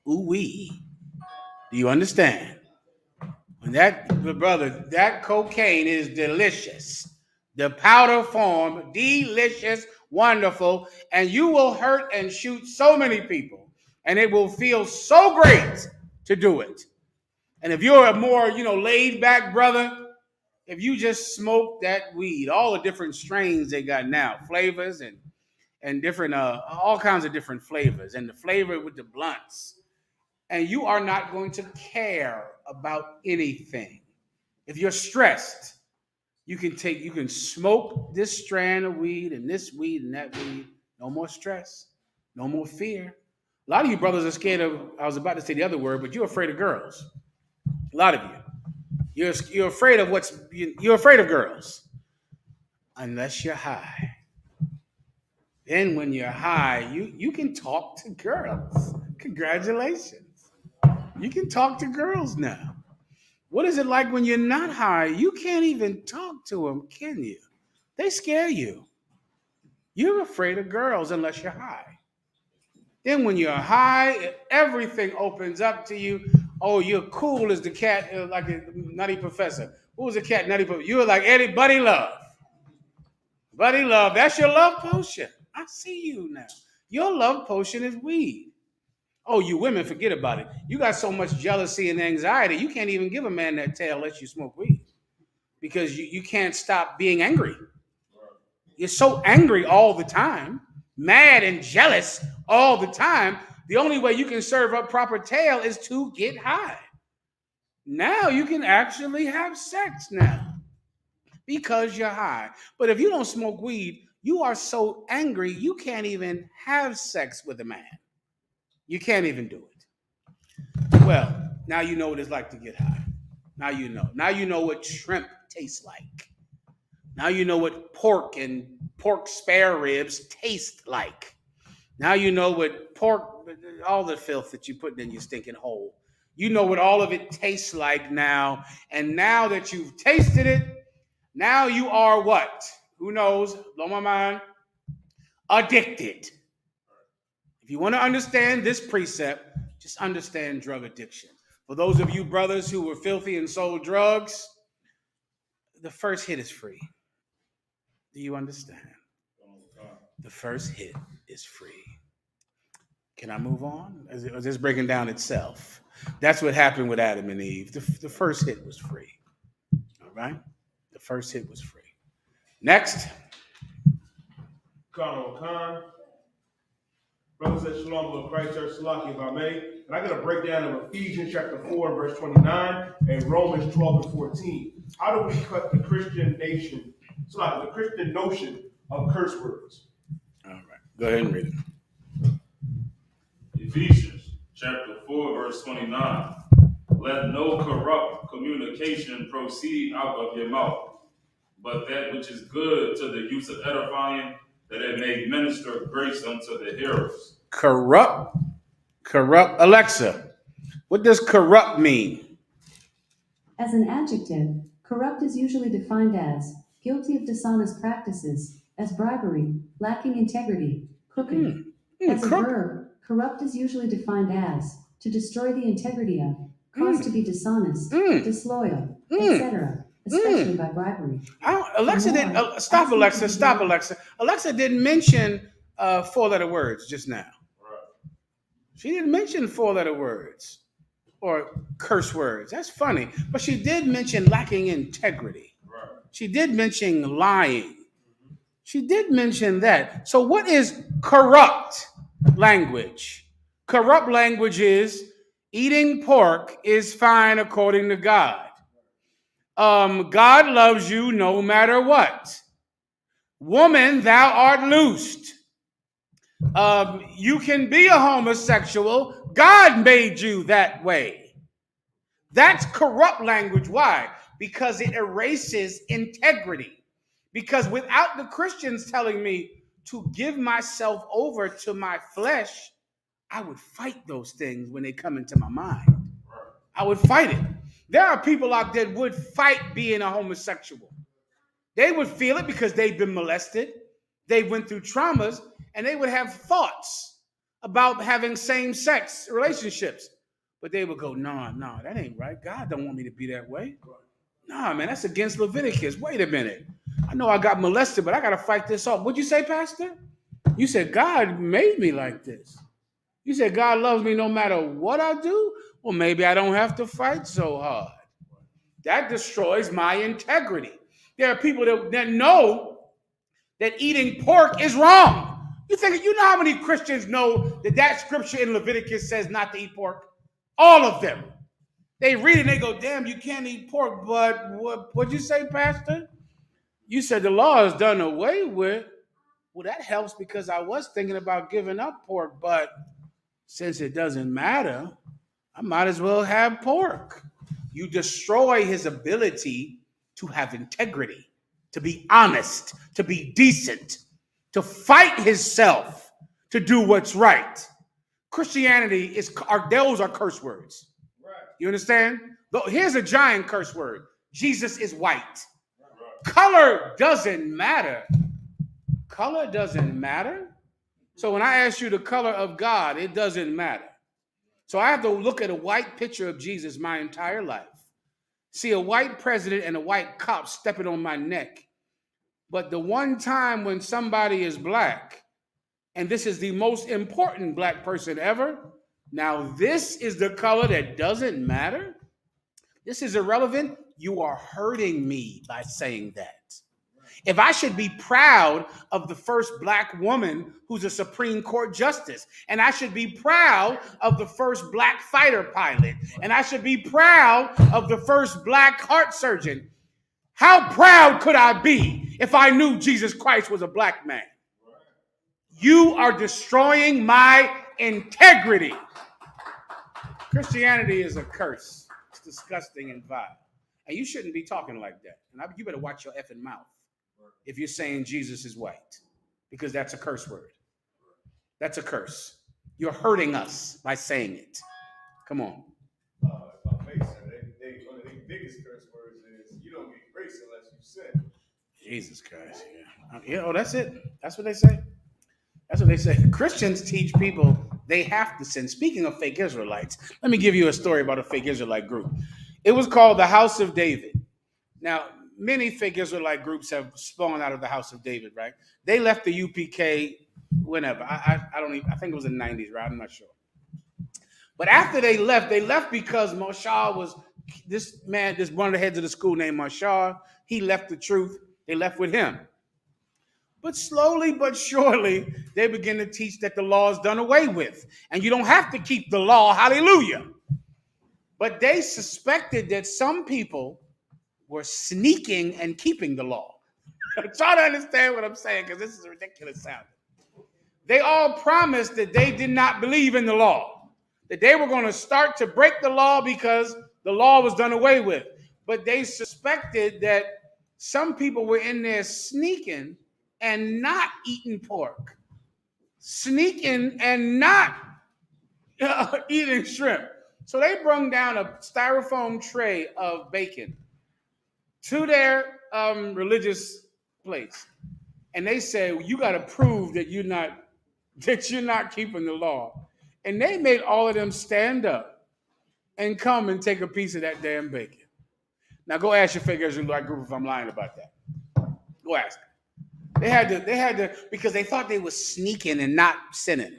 ooh-wee, do you understand? When that cocaine is delicious. The powder form, delicious, wonderful, and you will hurt and shoot so many people, and it will feel so great to do it. And if you're a more, laid back brother, if you just smoke that weed, all the different strains they got now, flavors and different, all kinds of different flavors, and the flavor with the blunts, and you are not going to care about anything. If you're stressed, you can smoke this strand of weed and this weed and that weed. No more stress, no more fear. A lot of you brothers are scared of, I was about to say the other word, but you're afraid of girls. A lot of you. You're afraid of you're afraid of girls. Unless you're high. Then when you're high, you can talk to girls. Congratulations. You can talk to girls now. What is it like when you're not high? You can't even talk to them, can you? They scare you. You're afraid of girls unless you're high. Then when you're high, everything opens up to you. Oh, you're cool as the cat, like a Nutty Professor. Who was the cat, Nutty Professor? You were like Eddie Buddy Love. Buddy Love, that's your love potion. I see you now. Your love potion is weed. Oh, you women, forget about it. You got so much jealousy and anxiety, you can't even give a man that tail unless you smoke weed. Because you can't stop being angry. You're so angry all the time, mad and jealous all the time. The only way you can serve up proper tail is to get high. Now you can actually have sex now because you're high. But if you don't smoke weed, you are so angry you can't even have sex with a man. You can't even do it. Well, now you know what it's like to get high. Now you know. Now you know what shrimp tastes like. Now you know what pork and pork spare ribs taste like. Now you know what pork, all the filth that you put in your stinking hole. You know what all of it tastes like now. And now that you've tasted it, now you are what? Who knows? Blow my mind. Addicted. If you want to understand this precept, just understand drug addiction. For those of you brothers who were filthy and sold drugs, the first hit is free. Do you understand? The first hit is free. Can I move on? Is this breaking down itself? That's what happened with Adam and Eve. The first hit was free. All right? The first hit was free. Next. Khan. Brothers at Shalom, Lord Christ Church, Salaki, if I may. And I got a breakdown of Ephesians chapter 4, verse 29, and Romans 12 and 14. How do we cut the Christian nation, the Christian notion of curse words? All right. Go ahead and read it. Ephesians chapter 4, verse 29. Let no corrupt communication proceed out of your mouth, but that which is good to the use of edifying, that it may minister grace unto the hearers. Corrupt. Alexa, what does corrupt mean? As an adjective, corrupt is usually defined as guilty of dishonest practices, as bribery, lacking integrity, crooked. As a verb, corrupt is usually defined as to destroy the integrity of, cause to be dishonest, disloyal, etc., especially by bribery. Stop, Alexa. Alexa didn't mention 4-letter words just now. Right. She didn't mention 4-letter words or curse words. That's funny. But she did mention lacking integrity. Right. She did mention lying. She did mention that. So what is corrupt language? Corrupt language is eating pork is fine according to God. God loves you no matter what. Woman, thou art loosed. You can be a homosexual. God made you that way. That's corrupt language. Why? Because it erases integrity. Because without the Christians telling me to give myself over to my flesh, I would fight those things when they come into my mind. I would fight it. There are people out there that would fight being a homosexual. They would feel it because they've been molested. They went through traumas, and they would have thoughts about having same-sex relationships. But they would go, no, that ain't right. God don't want me to be that way. Nah, man, that's against Leviticus. Wait a minute. I know I got molested, but I got to fight this off. What'd you say, Pastor? You said, God made me like this. You said, God loves me no matter what I do? Well, maybe I don't have to fight so hard. That destroys my integrity. There are people that know that eating pork is wrong. You know how many Christians know that scripture in Leviticus says not to eat pork? All of them. They read it and they go, damn, you can't eat pork, but what'd you say, Pastor? You said the law is done away with. Well, that helps because I was thinking about giving up pork, but since it doesn't matter, I might as well have pork. You destroy his ability to have integrity, to be honest, to be decent, to fight himself, to do what's right. Christianity those are curse words. You understand? Here's a giant curse word. Jesus is white. Color doesn't matter. Color doesn't matter. So when I ask you the color of God, it doesn't matter. So I have to look at a white picture of Jesus my entire life. See a white president and a white cop stepping on my neck. But the one time when somebody is black, and this is the most important black person ever, now this is the color that doesn't matter. This is irrelevant. You are hurting me by saying that. If I should be proud of the first black woman who's a Supreme Court justice, and I should be proud of the first black fighter pilot, and I should be proud of the first black heart surgeon, how proud could I be if I knew Jesus Christ was a black man? You are destroying my integrity. Christianity is a curse. It's disgusting and vile. And you shouldn't be talking like that. And you better watch your effing mouth if you're saying Jesus is white, because that's a curse word. That's a curse. You're hurting us by saying it. Come on. If I may, sir, one of the biggest curse words is you don't get grace unless you sin. Jesus Christ. Yeah. That's it. That's what they say. That's what they say. Christians teach people they have to sin. Speaking of fake Israelites, let me give you a story about a fake Israelite group. It was called the House of David. Now, many fake Israelite groups have spawned out of the House of David, right? They left the UPK whenever. I think it was in the 90s, right? I'm not sure. But after they left because Marshall was this one of the heads of the school named Marshall. He left the truth. They left with him. But slowly but surely, they begin to teach that the law is done away with. And you don't have to keep the law, hallelujah. But they suspected that some people were sneaking and keeping the law. Try to understand what I'm saying, because this is ridiculous sounding. They all promised that they did not believe in the law, that they were going to start to break the law because the law was done away with. But they suspected that some people were in there sneaking and not eating pork, sneaking and not eating shrimp. So they brought down a styrofoam tray of bacon to their religious place, and they said, well, "You got to prove that you're not keeping the law." And they made all of them stand up and come and take a piece of that damn bacon. Now go ask your fake Israelite group if I'm lying about that. Go ask them. They had to, because they thought they were sneaking and not sinning.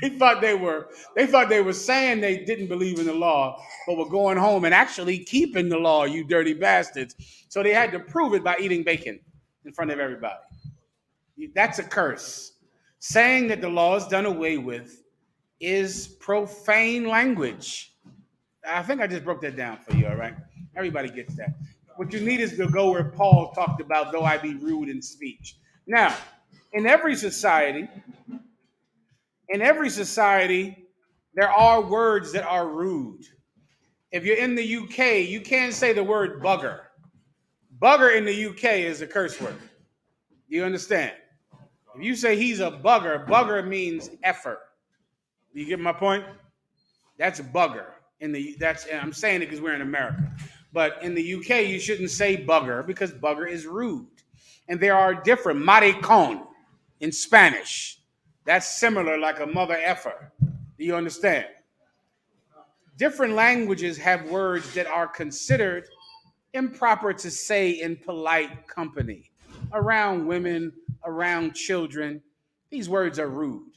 They thought they were saying they didn't believe in the law, but were going home and actually keeping the law, you dirty bastards. So they had to prove it by eating bacon in front of everybody. That's a curse. Saying that the law is done away with is profane language. I think I just broke that down for you, all right? Everybody gets that. What you need is to go where Paul talked about, though I be rude in speech. Now, in every society, there are words that are rude. If you're in the UK, you can't say the word bugger. Bugger in the UK is a curse word. You understand? If you say he's a bugger, bugger means effer. You get my point? That's a bugger. I'm saying it because we're in America. But in the UK, you shouldn't say bugger because bugger is rude. And there are different maricon in Spanish. That's similar, like a mother effer. Do you understand? Different languages have words that are considered improper to say in polite company. Around women, around children, these words are rude.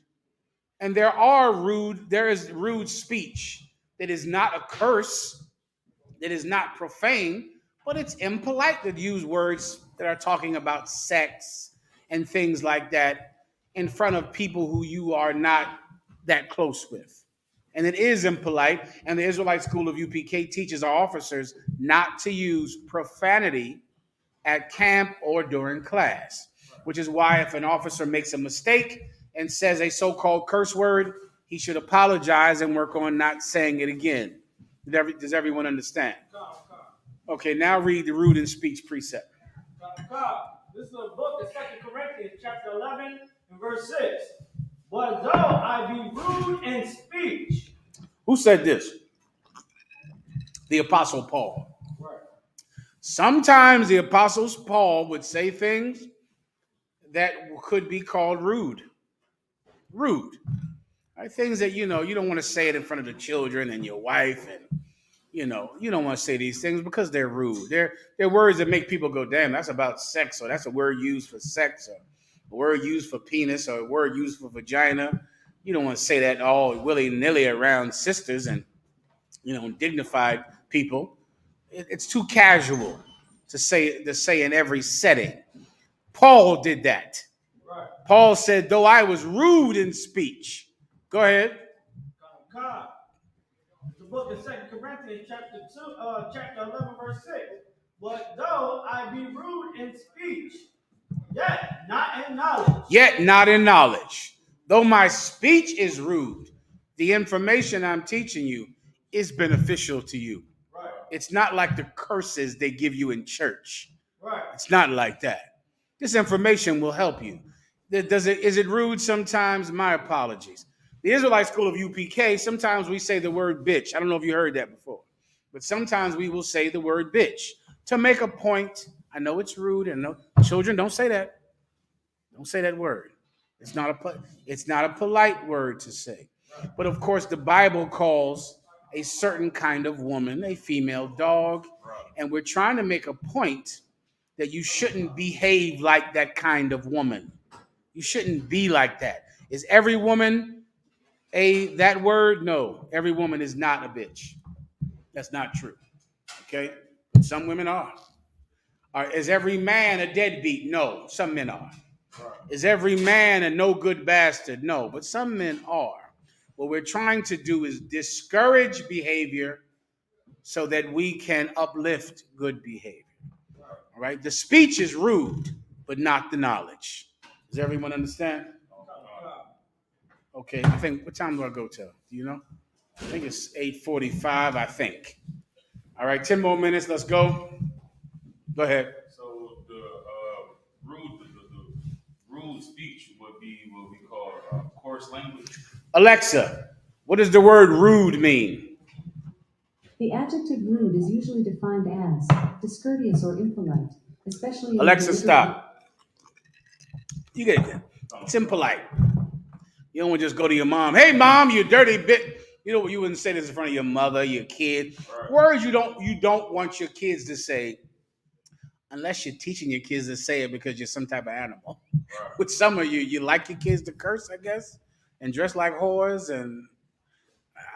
And there is rude speech that is not a curse, that is not profane, but it's impolite to use words that are talking about sex and things like that in front of people who you are not that close with. and it is impolite. And the Israelite School of UPK teaches our officers not to use profanity at camp or during class, which is why if an officer makes a mistake and says a so-called curse word, he should apologize and work on not saying it again. Does everyone understand? Okay, now read the rude in speech precept. This is a book of 2 Corinthians chapter 11 and verse 6. But though I be rude in speech. Who said this? The Apostle Paul. Right. Sometimes the Apostle Paul would say things that could be called rude. Rude. Right? Things that, you don't want to say it in front of the children and your wife, and, you don't want to say these things because they're rude. They're words that make people go, damn, that's about sex, or that's a word used for sex, or a word used for penis, or a word used for vagina. You don't want to say that all willy-nilly around sisters and, dignified people. It's too casual to say in every setting. Paul did that. Right. Paul said, though I was rude in speech. Go ahead. God. The book of 2 Corinthians chapter 11 verse 6. But though I be rude in speech, yet not in knowledge. Yet not in knowledge. Though my speech is rude, the information I'm teaching you is beneficial to you. Right. It's not like the curses they give you in church. Right. It's not like that. This information will help you. Is it rude sometimes? My apologies. The Israelite School of UPK, sometimes we say the word bitch. I don't know if you heard that before, but sometimes we will say the word bitch to make a point. I know it's rude, and no, children, don't say that. Don't say that word. It's not a polite word to say. But of course, the Bible calls a certain kind of woman a female dog, and we're trying to make a point that you shouldn't behave like that kind of woman. You shouldn't be like that. Is every woman that word? No, every woman is not a bitch. That's not true. Okay? But some women are. Is every man a deadbeat? No, some men are. Is every man a no good bastard? No, but some men are. What we're trying to do is discourage behavior so that we can uplift good behavior. All right? The speech is rude, but not the knowledge. Does everyone understand? Okay, I think, what time do I go till? Do you know? I think it's 8:45, I think. All right, 10 more minutes, let's go. Go ahead. So the rude speech would be what we call coarse language. Alexa, what does the word rude mean? The adjective rude is usually defined as discourteous or impolite, especially in Alexa, the stop. You get it. It's impolite. You don't want to just go to your mom. Hey, mom, you dirty bit. You wouldn't say this in front of your mother, your kid. Right. Words you don't want your kids to say, unless you're teaching your kids to say it because you're some type of animal. Right. With some of you like your kids to curse, I guess, and dress like whores, and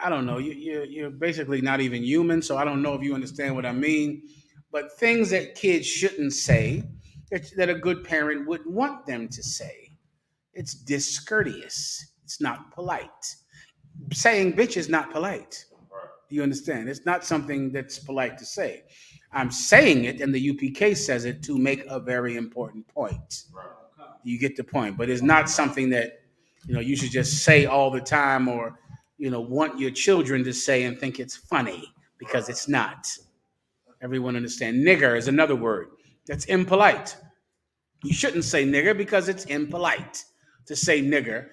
I don't know. You're basically not even human, so I don't know if you understand what I mean. But things that kids shouldn't say, that a good parent wouldn't want them to say. It's discourteous. It's not polite. Saying bitch is not polite. Right. Do you understand? It's not something that's polite to say. I'm saying it, and the UPK says it to make a very important point. Right. You get the point, but it's not something that you should just say all the time, or want your children to say and think it's funny, because it's not. Everyone understand? Nigger is another word that's impolite. You shouldn't say nigger because it's impolite to say nigger,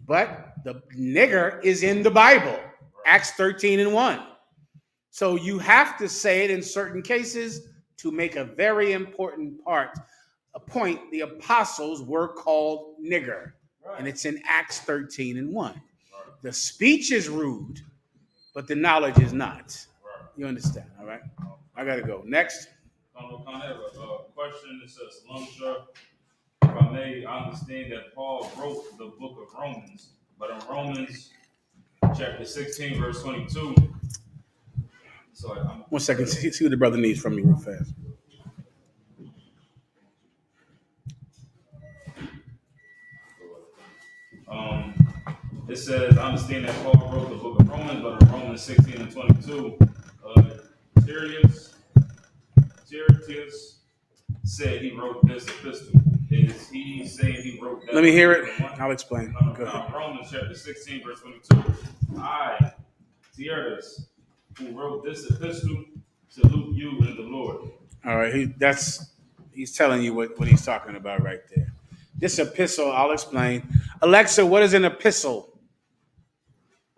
but the nigger is in the Bible, Acts 13:1. So you have to say it in certain cases to make a very important point. The apostles were called nigger, and it's in Acts 13:1. The speech is rude, but the knowledge is not. You understand? All right. I gotta go. Next. I have a question that says, Lumsha, if I may, I understand that Paul wrote the book of Romans, but in Romans chapter 16, verse 22. So 1 second. See what the brother needs from me real fast. It says, I understand that Paul wrote the book of Romans, but in Romans 16 and 22, Tertius said he wrote this epistle. Is he saying he wrote that? Let me hear it. I'll explain. Go ahead. Romans chapter 16, verse 22. I, Tertius, who wrote this epistle, salute you in the Lord. All right, he's telling you what he's talking about right there. This epistle, I'll explain. Alexa, what is an epistle?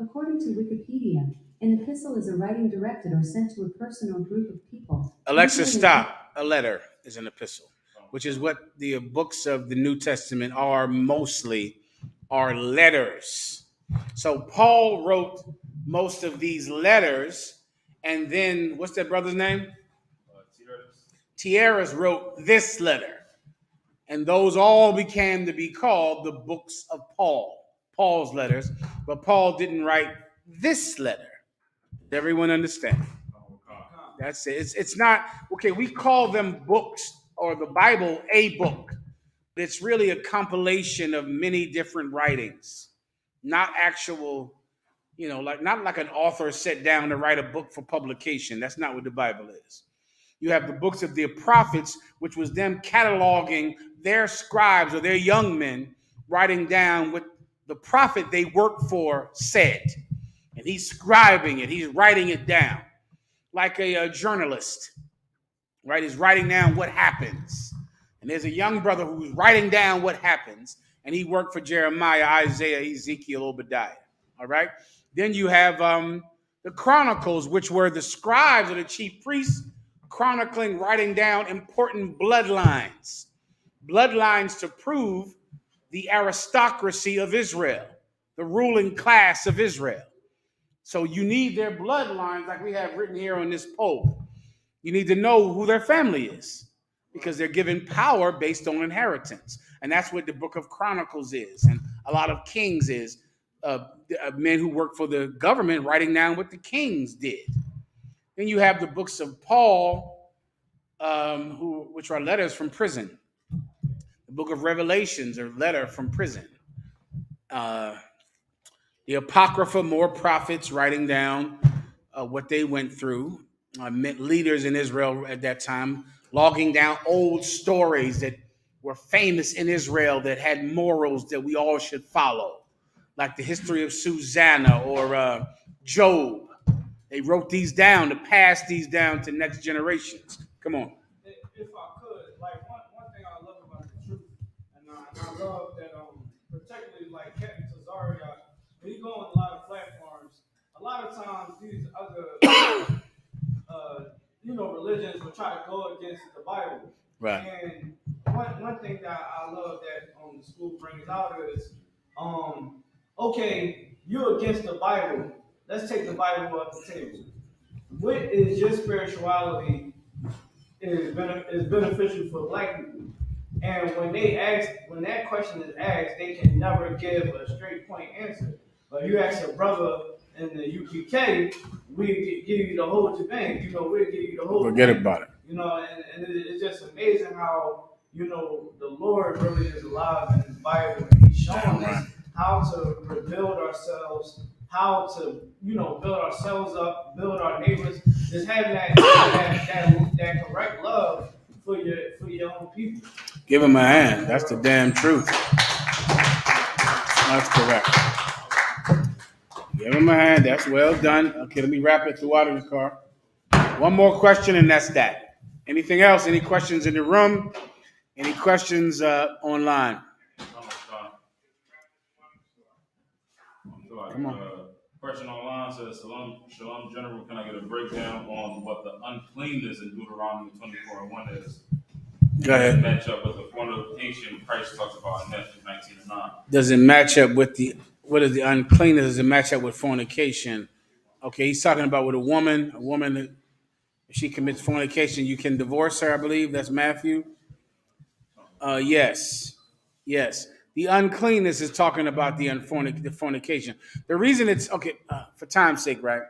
According to Wikipedia, an epistle is a writing directed or sent to a person or group of people. Alexa, Usually stop. A letter is an epistle, which is what the books of the New Testament are mostly, are letters. So Paul wrote most of these letters, and then what's that brother's name? Tierras wrote this letter, and those all became to be called the books of Paul, Paul's letters, but Paul didn't write this letter. Does everyone understand? That's it. It's not, okay, we call them books or the Bible a book, but it's really a compilation of many different writings, not actual, not like an author sat down to write a book for publication. That's not what the Bible is. You have the books of the prophets, which was them cataloging their scribes or their young men, writing down what the prophet they worked for said. And he's scribing it, he's writing it down like a journalist, right? He's writing down what happens. And there's a young brother who's writing down what happens, and he worked for Jeremiah, Isaiah, Ezekiel, Obadiah, all right? Then you have the Chronicles, which were the scribes or the chief priests chronicling, writing down important bloodlines to prove the aristocracy of Israel, the ruling class of Israel. So you need their bloodlines, like we have written here on this poll. You need to know who their family is, because they're given power based on inheritance. And that's what the book of Chronicles is. And a lot of Kings is men who work for the government writing down what the kings did. Then you have the books of Paul, which are letters from prison. The book of Revelations are letter from prison. The Apocrypha, more prophets writing down what they went through. Leaders in Israel at that time, logging down old stories that were famous in Israel that had morals that we all should follow, like the history of Susanna or Job. They wrote these down to pass these down to next generations. Come on. If I could, like one thing I love about the truth, and I love that particularly like Captain Tazaria, when you go on a lot of platforms, a lot of times these other religions will try to go against the Bible. Right. And one thing that I love that the school brings out is, okay, you're against the Bible. Let's take the Bible off the table. What is your spirituality is beneficial for Black people? And when that question is asked, they can never give a straight point answer. But you ask a brother in the UPK, we give you the whole shebang. We'll give you the whole. Forget about it. And it's just amazing how the Lord really is alive in His Bible, and He's showing us how to rebuild ourselves, how to build ourselves up, build our neighbors, just having that correct love for your own people. Give him a hand. That's the damn truth. That's correct. Give him a hand. That's well done. Okay, let me wrap it throughout in the car. One more question, and that's that. Anything else? Any questions in the room? Any questions online? Come on. Question online says, Shalom General, can I get a breakdown on what the uncleanness in Deuteronomy 24:1 is? Go ahead. Match up with the fornication Christ talks about in Matthew 19:9. Does it match up with what is the uncleanness? Does it match up with fornication? Okay, he's talking about with a woman, if she commits fornication, you can divorce her, I believe. That's Matthew. Yes. The uncleanness is talking about the fornication. The reason it's, okay, for time's sake, right?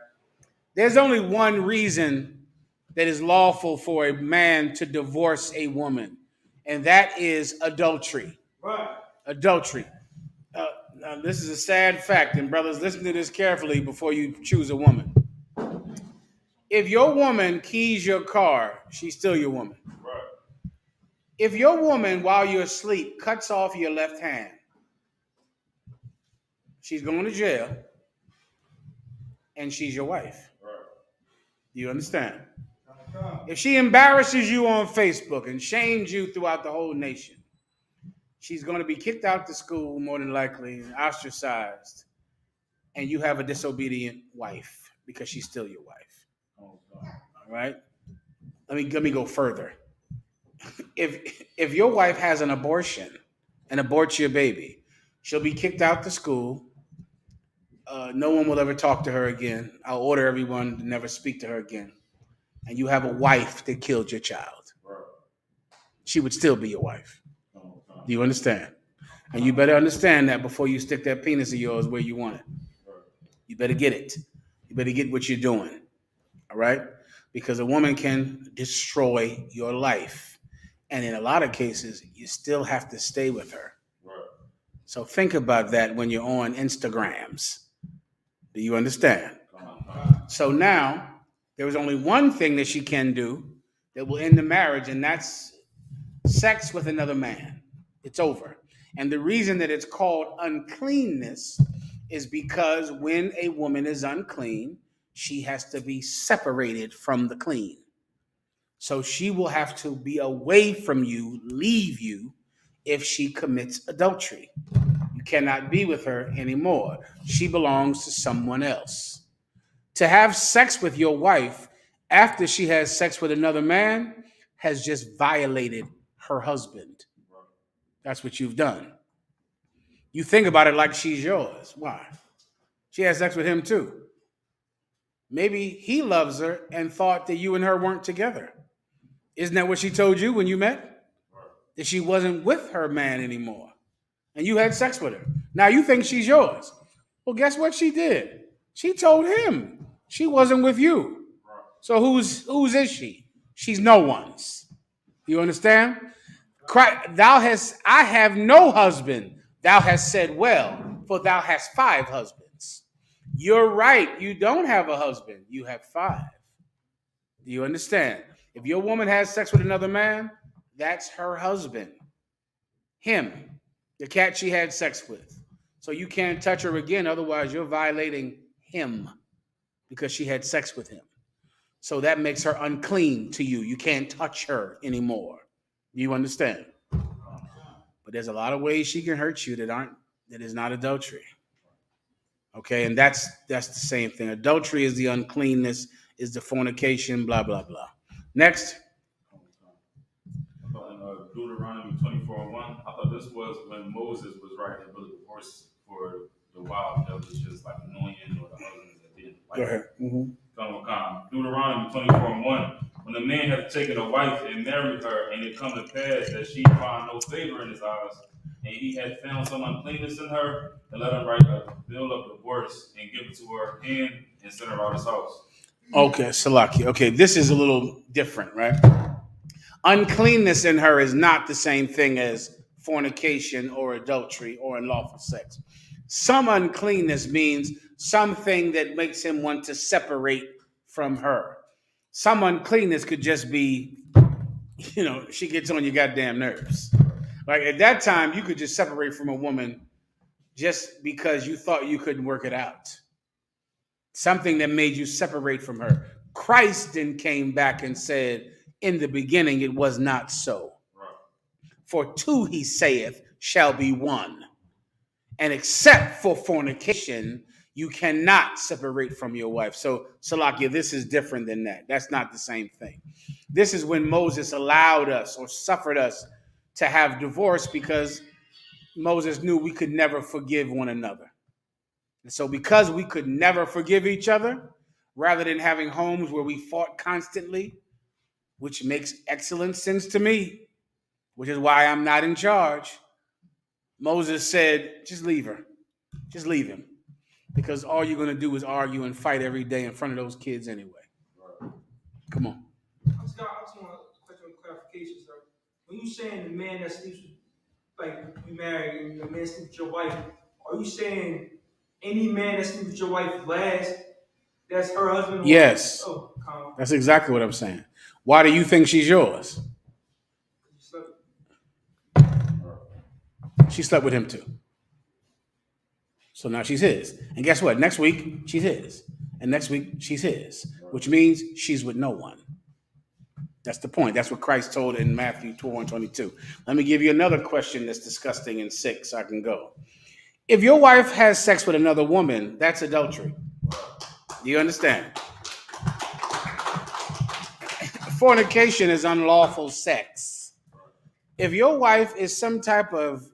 There's only one reason that is lawful for a man to divorce a woman, and that is adultery. Right. Adultery. this is a sad fact, and brothers, listen to this carefully before you choose a woman. If your woman keys your car, she's still your woman. Right. If your woman, while you're asleep, cuts off your left hand, she's going to jail, and she's your wife. Right. Do you understand? If she embarrasses you on Facebook and shames you throughout the whole nation, she's going to be kicked out the school, more than likely, and ostracized, and you have a disobedient wife because she's still your wife. Oh, All right? Let me go further. If your wife has an abortion and aborts your baby, she'll be kicked out the school. No one will ever talk to her again. I'll order everyone to never speak to her again. And you have a wife that killed your child. Right. She would still be your wife. Oh, Do you understand? And you better understand that before you stick that penis of yours where you want it. right. You better get it. You better get what you're doing. All right? Because a woman can destroy your life. And in a lot of cases, you still have to stay with her. Right. So think about that when you're on Instagrams. Do you understand? So now, there was only one thing that she can do that will end the marriage, and that's sex with another man. It's over. And the reason that it's called uncleanness is because when a woman is unclean, she has to be separated from the clean. So she will have to be away from you, leave you, if she commits adultery. You cannot be with her anymore. She belongs to someone else. To have sex with your wife after she has sex with another man has just violated her husband. That's what you've done. You think about it like she's yours. Why? She has sex with him too. Maybe he loves her and thought that you and her weren't together. Isn't that what she told you when you met? That she wasn't with her man anymore. And you had sex with her. Now you think she's yours. Well, guess what she did? She told him she wasn't with you. So whose is she? She's no one's. You understand? I have no husband. Thou hast said well, for thou hast 5 husbands. You're right. You don't have a husband. You have 5. Do you understand? If your woman has sex with another man, that's her husband. Him, the cat she had sex with. So you can't touch her again. Otherwise, you're violating him because she had sex with him. So that makes her unclean to you. You can't touch her anymore. Do you understand? But there's a lot of ways she can hurt you that is not adultery. Okay, and that's the same thing. Adultery is the uncleanness, is the fornication, blah, blah, blah. Next. I thought in Deuteronomy 24:1, I thought this was when Moses was writing the book of divorce for the wild that was just like annoying or the husbands that didn't like. Go ahead. Mm-hmm. Deuteronomy 24:1. When a man hath taken a wife and married her, and it come to pass that she find no favor in his eyes, and he had found some uncleanness in her, and let him write a bill of divorce and give it to her hand and send her out of his house. Okay, Salaki. Okay, this is a little different, right? Uncleanness in her is not the same thing as fornication or adultery or unlawful sex. Some uncleanness means something that makes him want to separate from her. Some uncleanness could just be, she gets on your goddamn nerves. Like at that time, you could just separate from a woman just because you thought you couldn't work it out. Something that made you separate from her. Christ then came back and said, in the beginning, it was not so. Right. For 2, he saith, shall be 1. And except for fornication, you cannot separate from your wife. So, Salakia, this is different than that. That's not the same thing. This is when Moses allowed us or suffered us to have divorce because Moses knew we could never forgive one another. And so because we could never forgive each other, rather than having homes where we fought constantly, which makes excellent sense to me, which is why I'm not in charge, Moses said, just leave her. Just leave him. Because all you're going to do is argue and fight every day in front of those kids anyway. Come on. I just want a question of clarification, sir. When you saying the man that sleeps with, like you married and the man sleeps with your wife, Are you saying any man that sleeps with your wife last, that's her husband? Or Yes. Oh, calm. That's exactly what I'm saying. Why do you think she's yours? You slept- She slept with him too. So now she's his. And guess what? Next week, she's his. And next week, she's his, which means she's with no one. That's the point. That's what Christ told in Matthew 12:22. Let me give you another question that's disgusting in 6 so I can go. If your wife has sex with another woman, that's adultery. Do you understand? Fornication is unlawful sex. If your wife is some type of,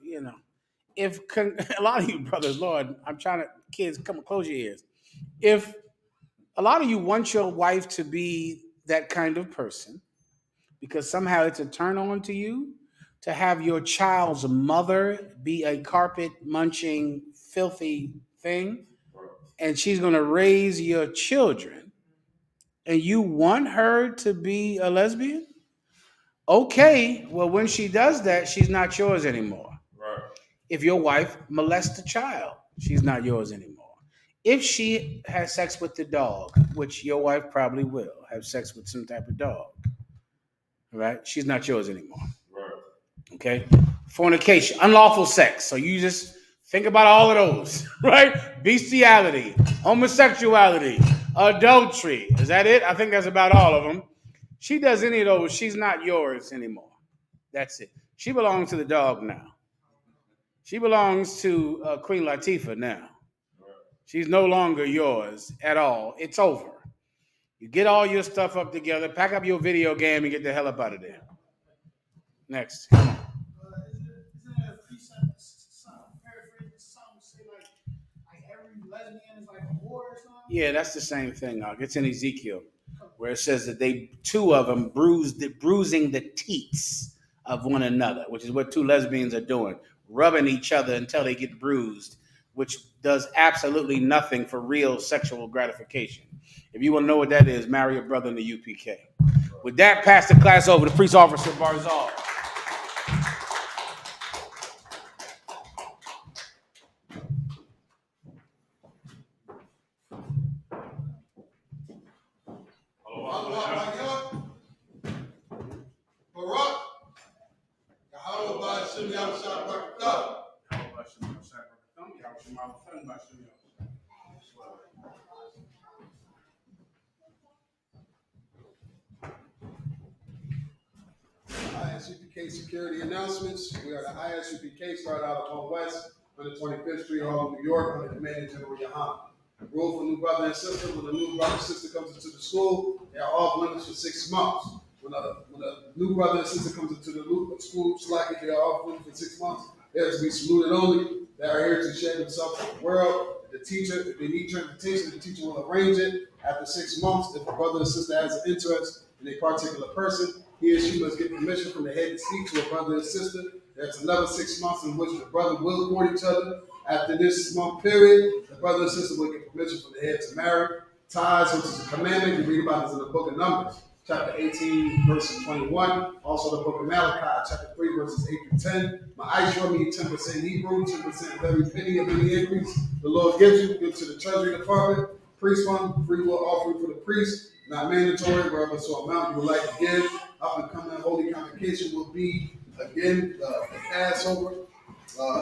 a lot of you brothers, Lord, I'm trying to, kids, come close your ears. If a lot of you want your wife to be that kind of person, because somehow it's a turn on to you to have your child's mother be a carpet munching, filthy thing, and she's going to raise your children, and you want her to be a lesbian? Okay, well, when she does that, she's not yours anymore. Right. If your wife molests a child, she's not yours anymore. If she has sex with the dog, which your wife probably will have sex with some type of dog, right? She's not yours anymore. Right. Okay? Fornication, unlawful sex. So you just think about all of those, right? Bestiality, homosexuality, adultery. Is that it? I think that's about all of them. She does any of those, she's not yours anymore. That's it. She belongs to the dog now. She belongs to Queen Latifah now. She's no longer yours at all. It's over. You get all your stuff up together, pack up your video game, and get the hell up out of there. Next. Isn't it a precept, paraphrase, some say like every lesbian is like a whore or something? Yeah, that's the same thing. It's in Ezekiel, where it says that two of them bruising the teats of one another, which is what two lesbians are doing, rubbing each other until they get bruised, which does absolutely nothing for real sexual gratification. If you want to know what that is, marry a brother in the UPK. With that, pass the class over to Priest Officer Barzal. Isupk security announcements. We are the Isupk, started out on West, 125th Street, Harlem, New York, under Commander General Yahan. Rule for new brother and sister: when a new brother and sister comes into the school, they are off limits for 6 months. When a new brother and sister comes into the school, slacking, they are off limits for 6 months. They are to be saluted only. They are here to share themselves with the world. The teacher, if they need transportation, the teacher will arrange it. After 6 months, if a brother or sister has an interest in a particular person, he or she must get permission from the head to speak to a brother and sister. There's another 6 months in which the brother will court each other. After this month period, the brother and sister will get permission from the head to marry. Ties, which is a commandment, you read about this in the book of Numbers, chapter 18, verses 21. Also the book of Malachi, chapter 3, verses 8 through 10. Ma'ashra means 10% Hebrew, 10% of every penny of any increase the Lord gives you, give to the treasury department. Priest fund, free will offering for the priest, not mandatory, wherever so amount you would like to give. Up and coming Holy Convocation will be, again, the Passover,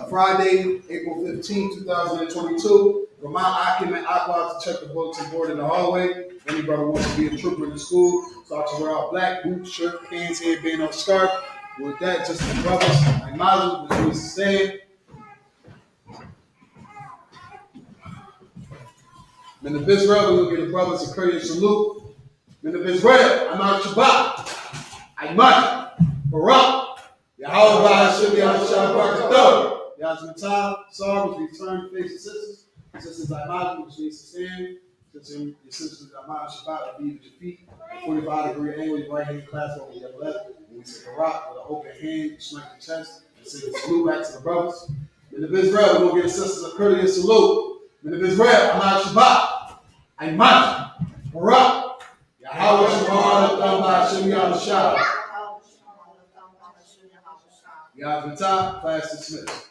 Friday, April 15, 2022. From Mount Akim and Aqua to check the bulletin board in the hallway. If any brother wants to be a trooper in the school, start to wear out black boots, shirt, pants, headband, or scarf. With that, just the brothers, like Mazel, which means to stand. In the Israel, we will get the brothers a courteous salute. In the Israel, I'm out Shabbat. Ayman, Barak, Yahweh Hashem Yahshua Barakatuh. Yazmatah, Sar, which means turn, face the sisters. Sisters Ayman, which means to stand. Your sisters Ayman Shabbat, be with your feet. 45-degree angle, your right hand clasp over your left. And we say Barak with an open hand, smack the chest, and say the salute back to the brothers. In the Israel, we will get the sisters a courteous salute. In the Israel, I'm out Shabbat. Ayman, Barak, Yahweh Shemar, Hashem Yahshua. Yazmatah, class dismissed.